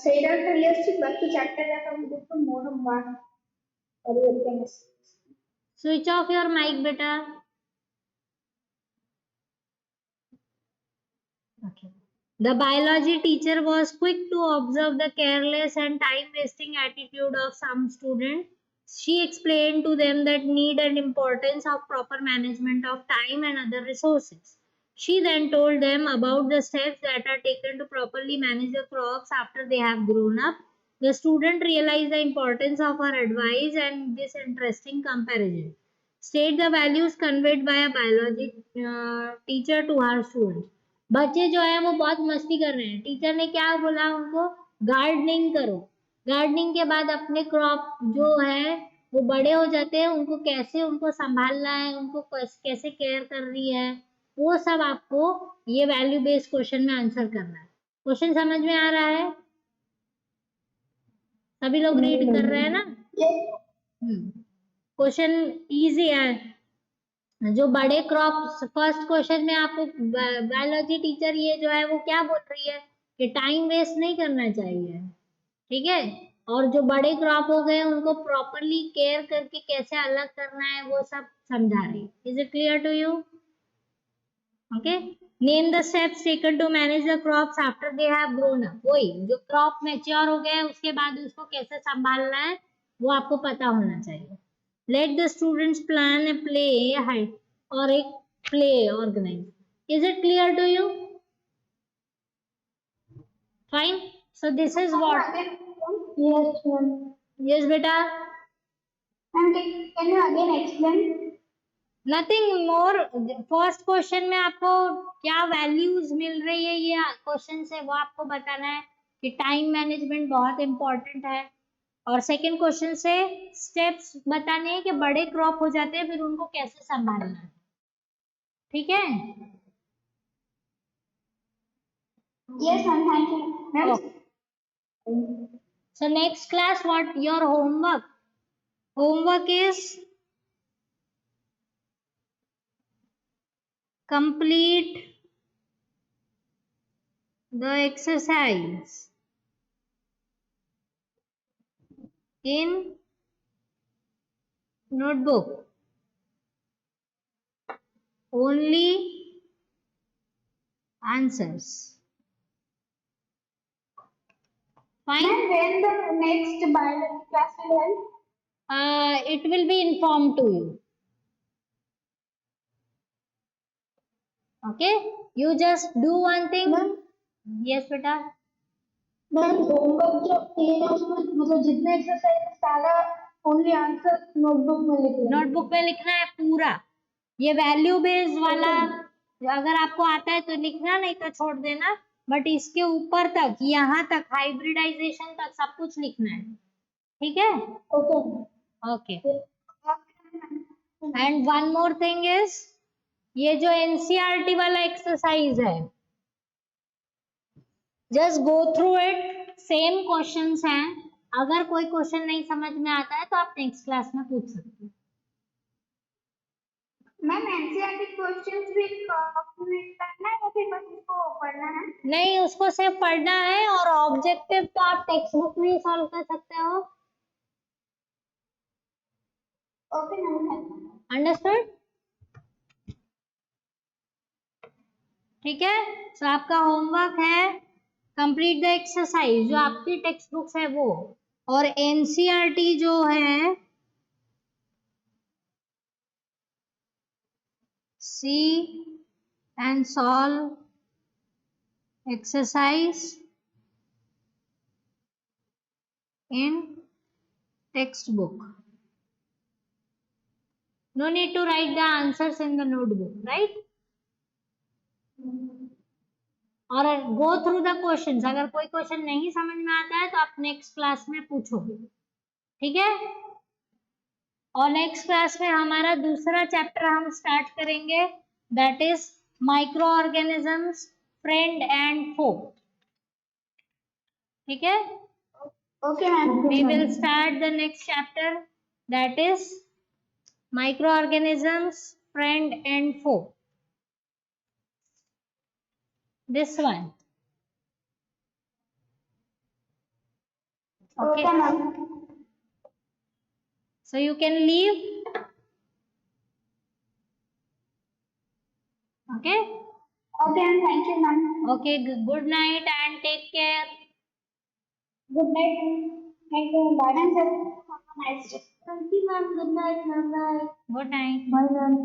ସେଇଟା ଅଛି ବାକି ଚାରିଟା ଯାକ ମୁଁ ଦେଖୁ ମୋର ମାର୍କ କରିବେ। स्विच ऑफ योर माइक बेटा। Okay. The biology teacher was quick to observe the careless and time-wasting attitude of some students. She explained to them that need and importance of proper management of time and other resources. She then told them about the steps that are taken to properly manage the crops after they have grown up. The student realized the importance of her advice and this interesting comparison. State the values conveyed by a biology teacher to her students. बच्चे जो है वो बहुत मस्ती कर रहे हैं, teacher ने क्या बोला उनको? गार्डनिंग करो। गार्डनिंग के बाद अपने क्रॉप जो है वो बड़े हो जाते हैं, उनको कैसे उनको संभालना है, उनको कैसे केयर कर रही है, वो सब आपको ये वैल्यू बेस्ड क्वेश्चन में आंसर करना है। क्वेश्चन समझ में आ रहा है? सभी लोग रीड कर रहे हैं ना? क्वेश्चन इजी है। जो बड़े क्रॉप, फर्स्ट क्वेश्चन में आपको बायोलॉजी टीचर ये जो है वो क्या बोल रही है कि टाइम वेस्ट नहीं करना चाहिए। ठीक है? और जो बड़े क्रॉप हो गए उनको प्रॉपरली केयर करके कैसे अलग करना है वो सब समझा रही। Is it clear to you? Okay. Name the steps taken to manage the crops after they have grown up. वही जो क्रॉप मैच्योर हो गया है उसके बाद उसको कैसे संभालना है वो आपको पता होना चाहिए। Let the students plan a play hide और एक play organise. Is it clear to you? Fine. So this is what. Yes, ma'am. Yes बेटा। Ma'am, can you again explain? Nothing more. First question में आपको क्या values मिल रही है ये question से वो आपको बताना है कि टाइम मैनेजमेंट बहुत इंपॉर्टेंट है। और सेकंड क्वेश्चन से स्टेप्स बताने हैं कि बड़े क्रॉप हो जाते हैं फिर उनको कैसे संभालना है। ठीक है? Yes, ma'am. Thank you. Ma'am. So next class what your homework? Homework is complete the exercise in notebook. Only answers. Fine. Ma'am, when the next biology class will end? It will be informed to you. Okay. You just do one thing. Ma'am, Yes, beta. Ma'am homework जो दिए हैं उसमें मतलब जितने exercise सारा only answer notebook में लिख लेंगे। नोटबुक में लिखना है पूरा। ये वैल्यू बेस्ड वाला अगर आपको आता है तो लिखना, नहीं तो छोड़ देना। बट इसके ऊपर तक यहाँ तक हाइब्रिडाइजेशन तक सब कुछ लिखना है। ठीक है? Okay okay. And one more thing is ये जो एनसीईआरटी वाला एक्सरसाइज है just go through it. Same questions हैं। अगर कोई क्वेश्चन नहीं समझ में आता है तो आप नेक्स्ट क्लास में पूछ सकते हो। मैम एनसीईआरटी क्वेश्चंस भी कंप्लीट करना है या फिर बस इसको पढ़ना है? नहीं, उसको सिर्फ पढ़ना है और ऑब्जेक्टिव तो आप टेक्स्ट बुक में ही सॉल्व कर सकते हो। Okay ma'am. अंडरस्टूड? ठीक है। सो आपका होमवर्क है कंप्लीट द एक्सरसाइज जो आपकी टेक्स्ट बुक्स है वो, और एनसीईआरटी जो है see and solve exercise in textbook. No need to write the answers in the notebook, right? और go through the questions। अगर कोई क्वेश्चन नहीं समझ में आता है तो आप नेक्स्ट क्लास में पूछोगे। ठीक है? और नेक्स्ट क्लास में हमारा दूसरा चैप्टर हम स्टार्ट करेंगे, that is microorganisms friend and foe. ठीक है? Okay ma'am. We will start the next chapter, that is microorganisms friend and foe. This one. Okay. Okay ma'am. So you can leave. Okay. Okay ma'am, thank you ma'am. Okay. Good night and take care. Good night. Thank you bye ma'am sir. Nice day. Thank you ma'am. Good night ma'am. Bye. Good night. Bye ma'am.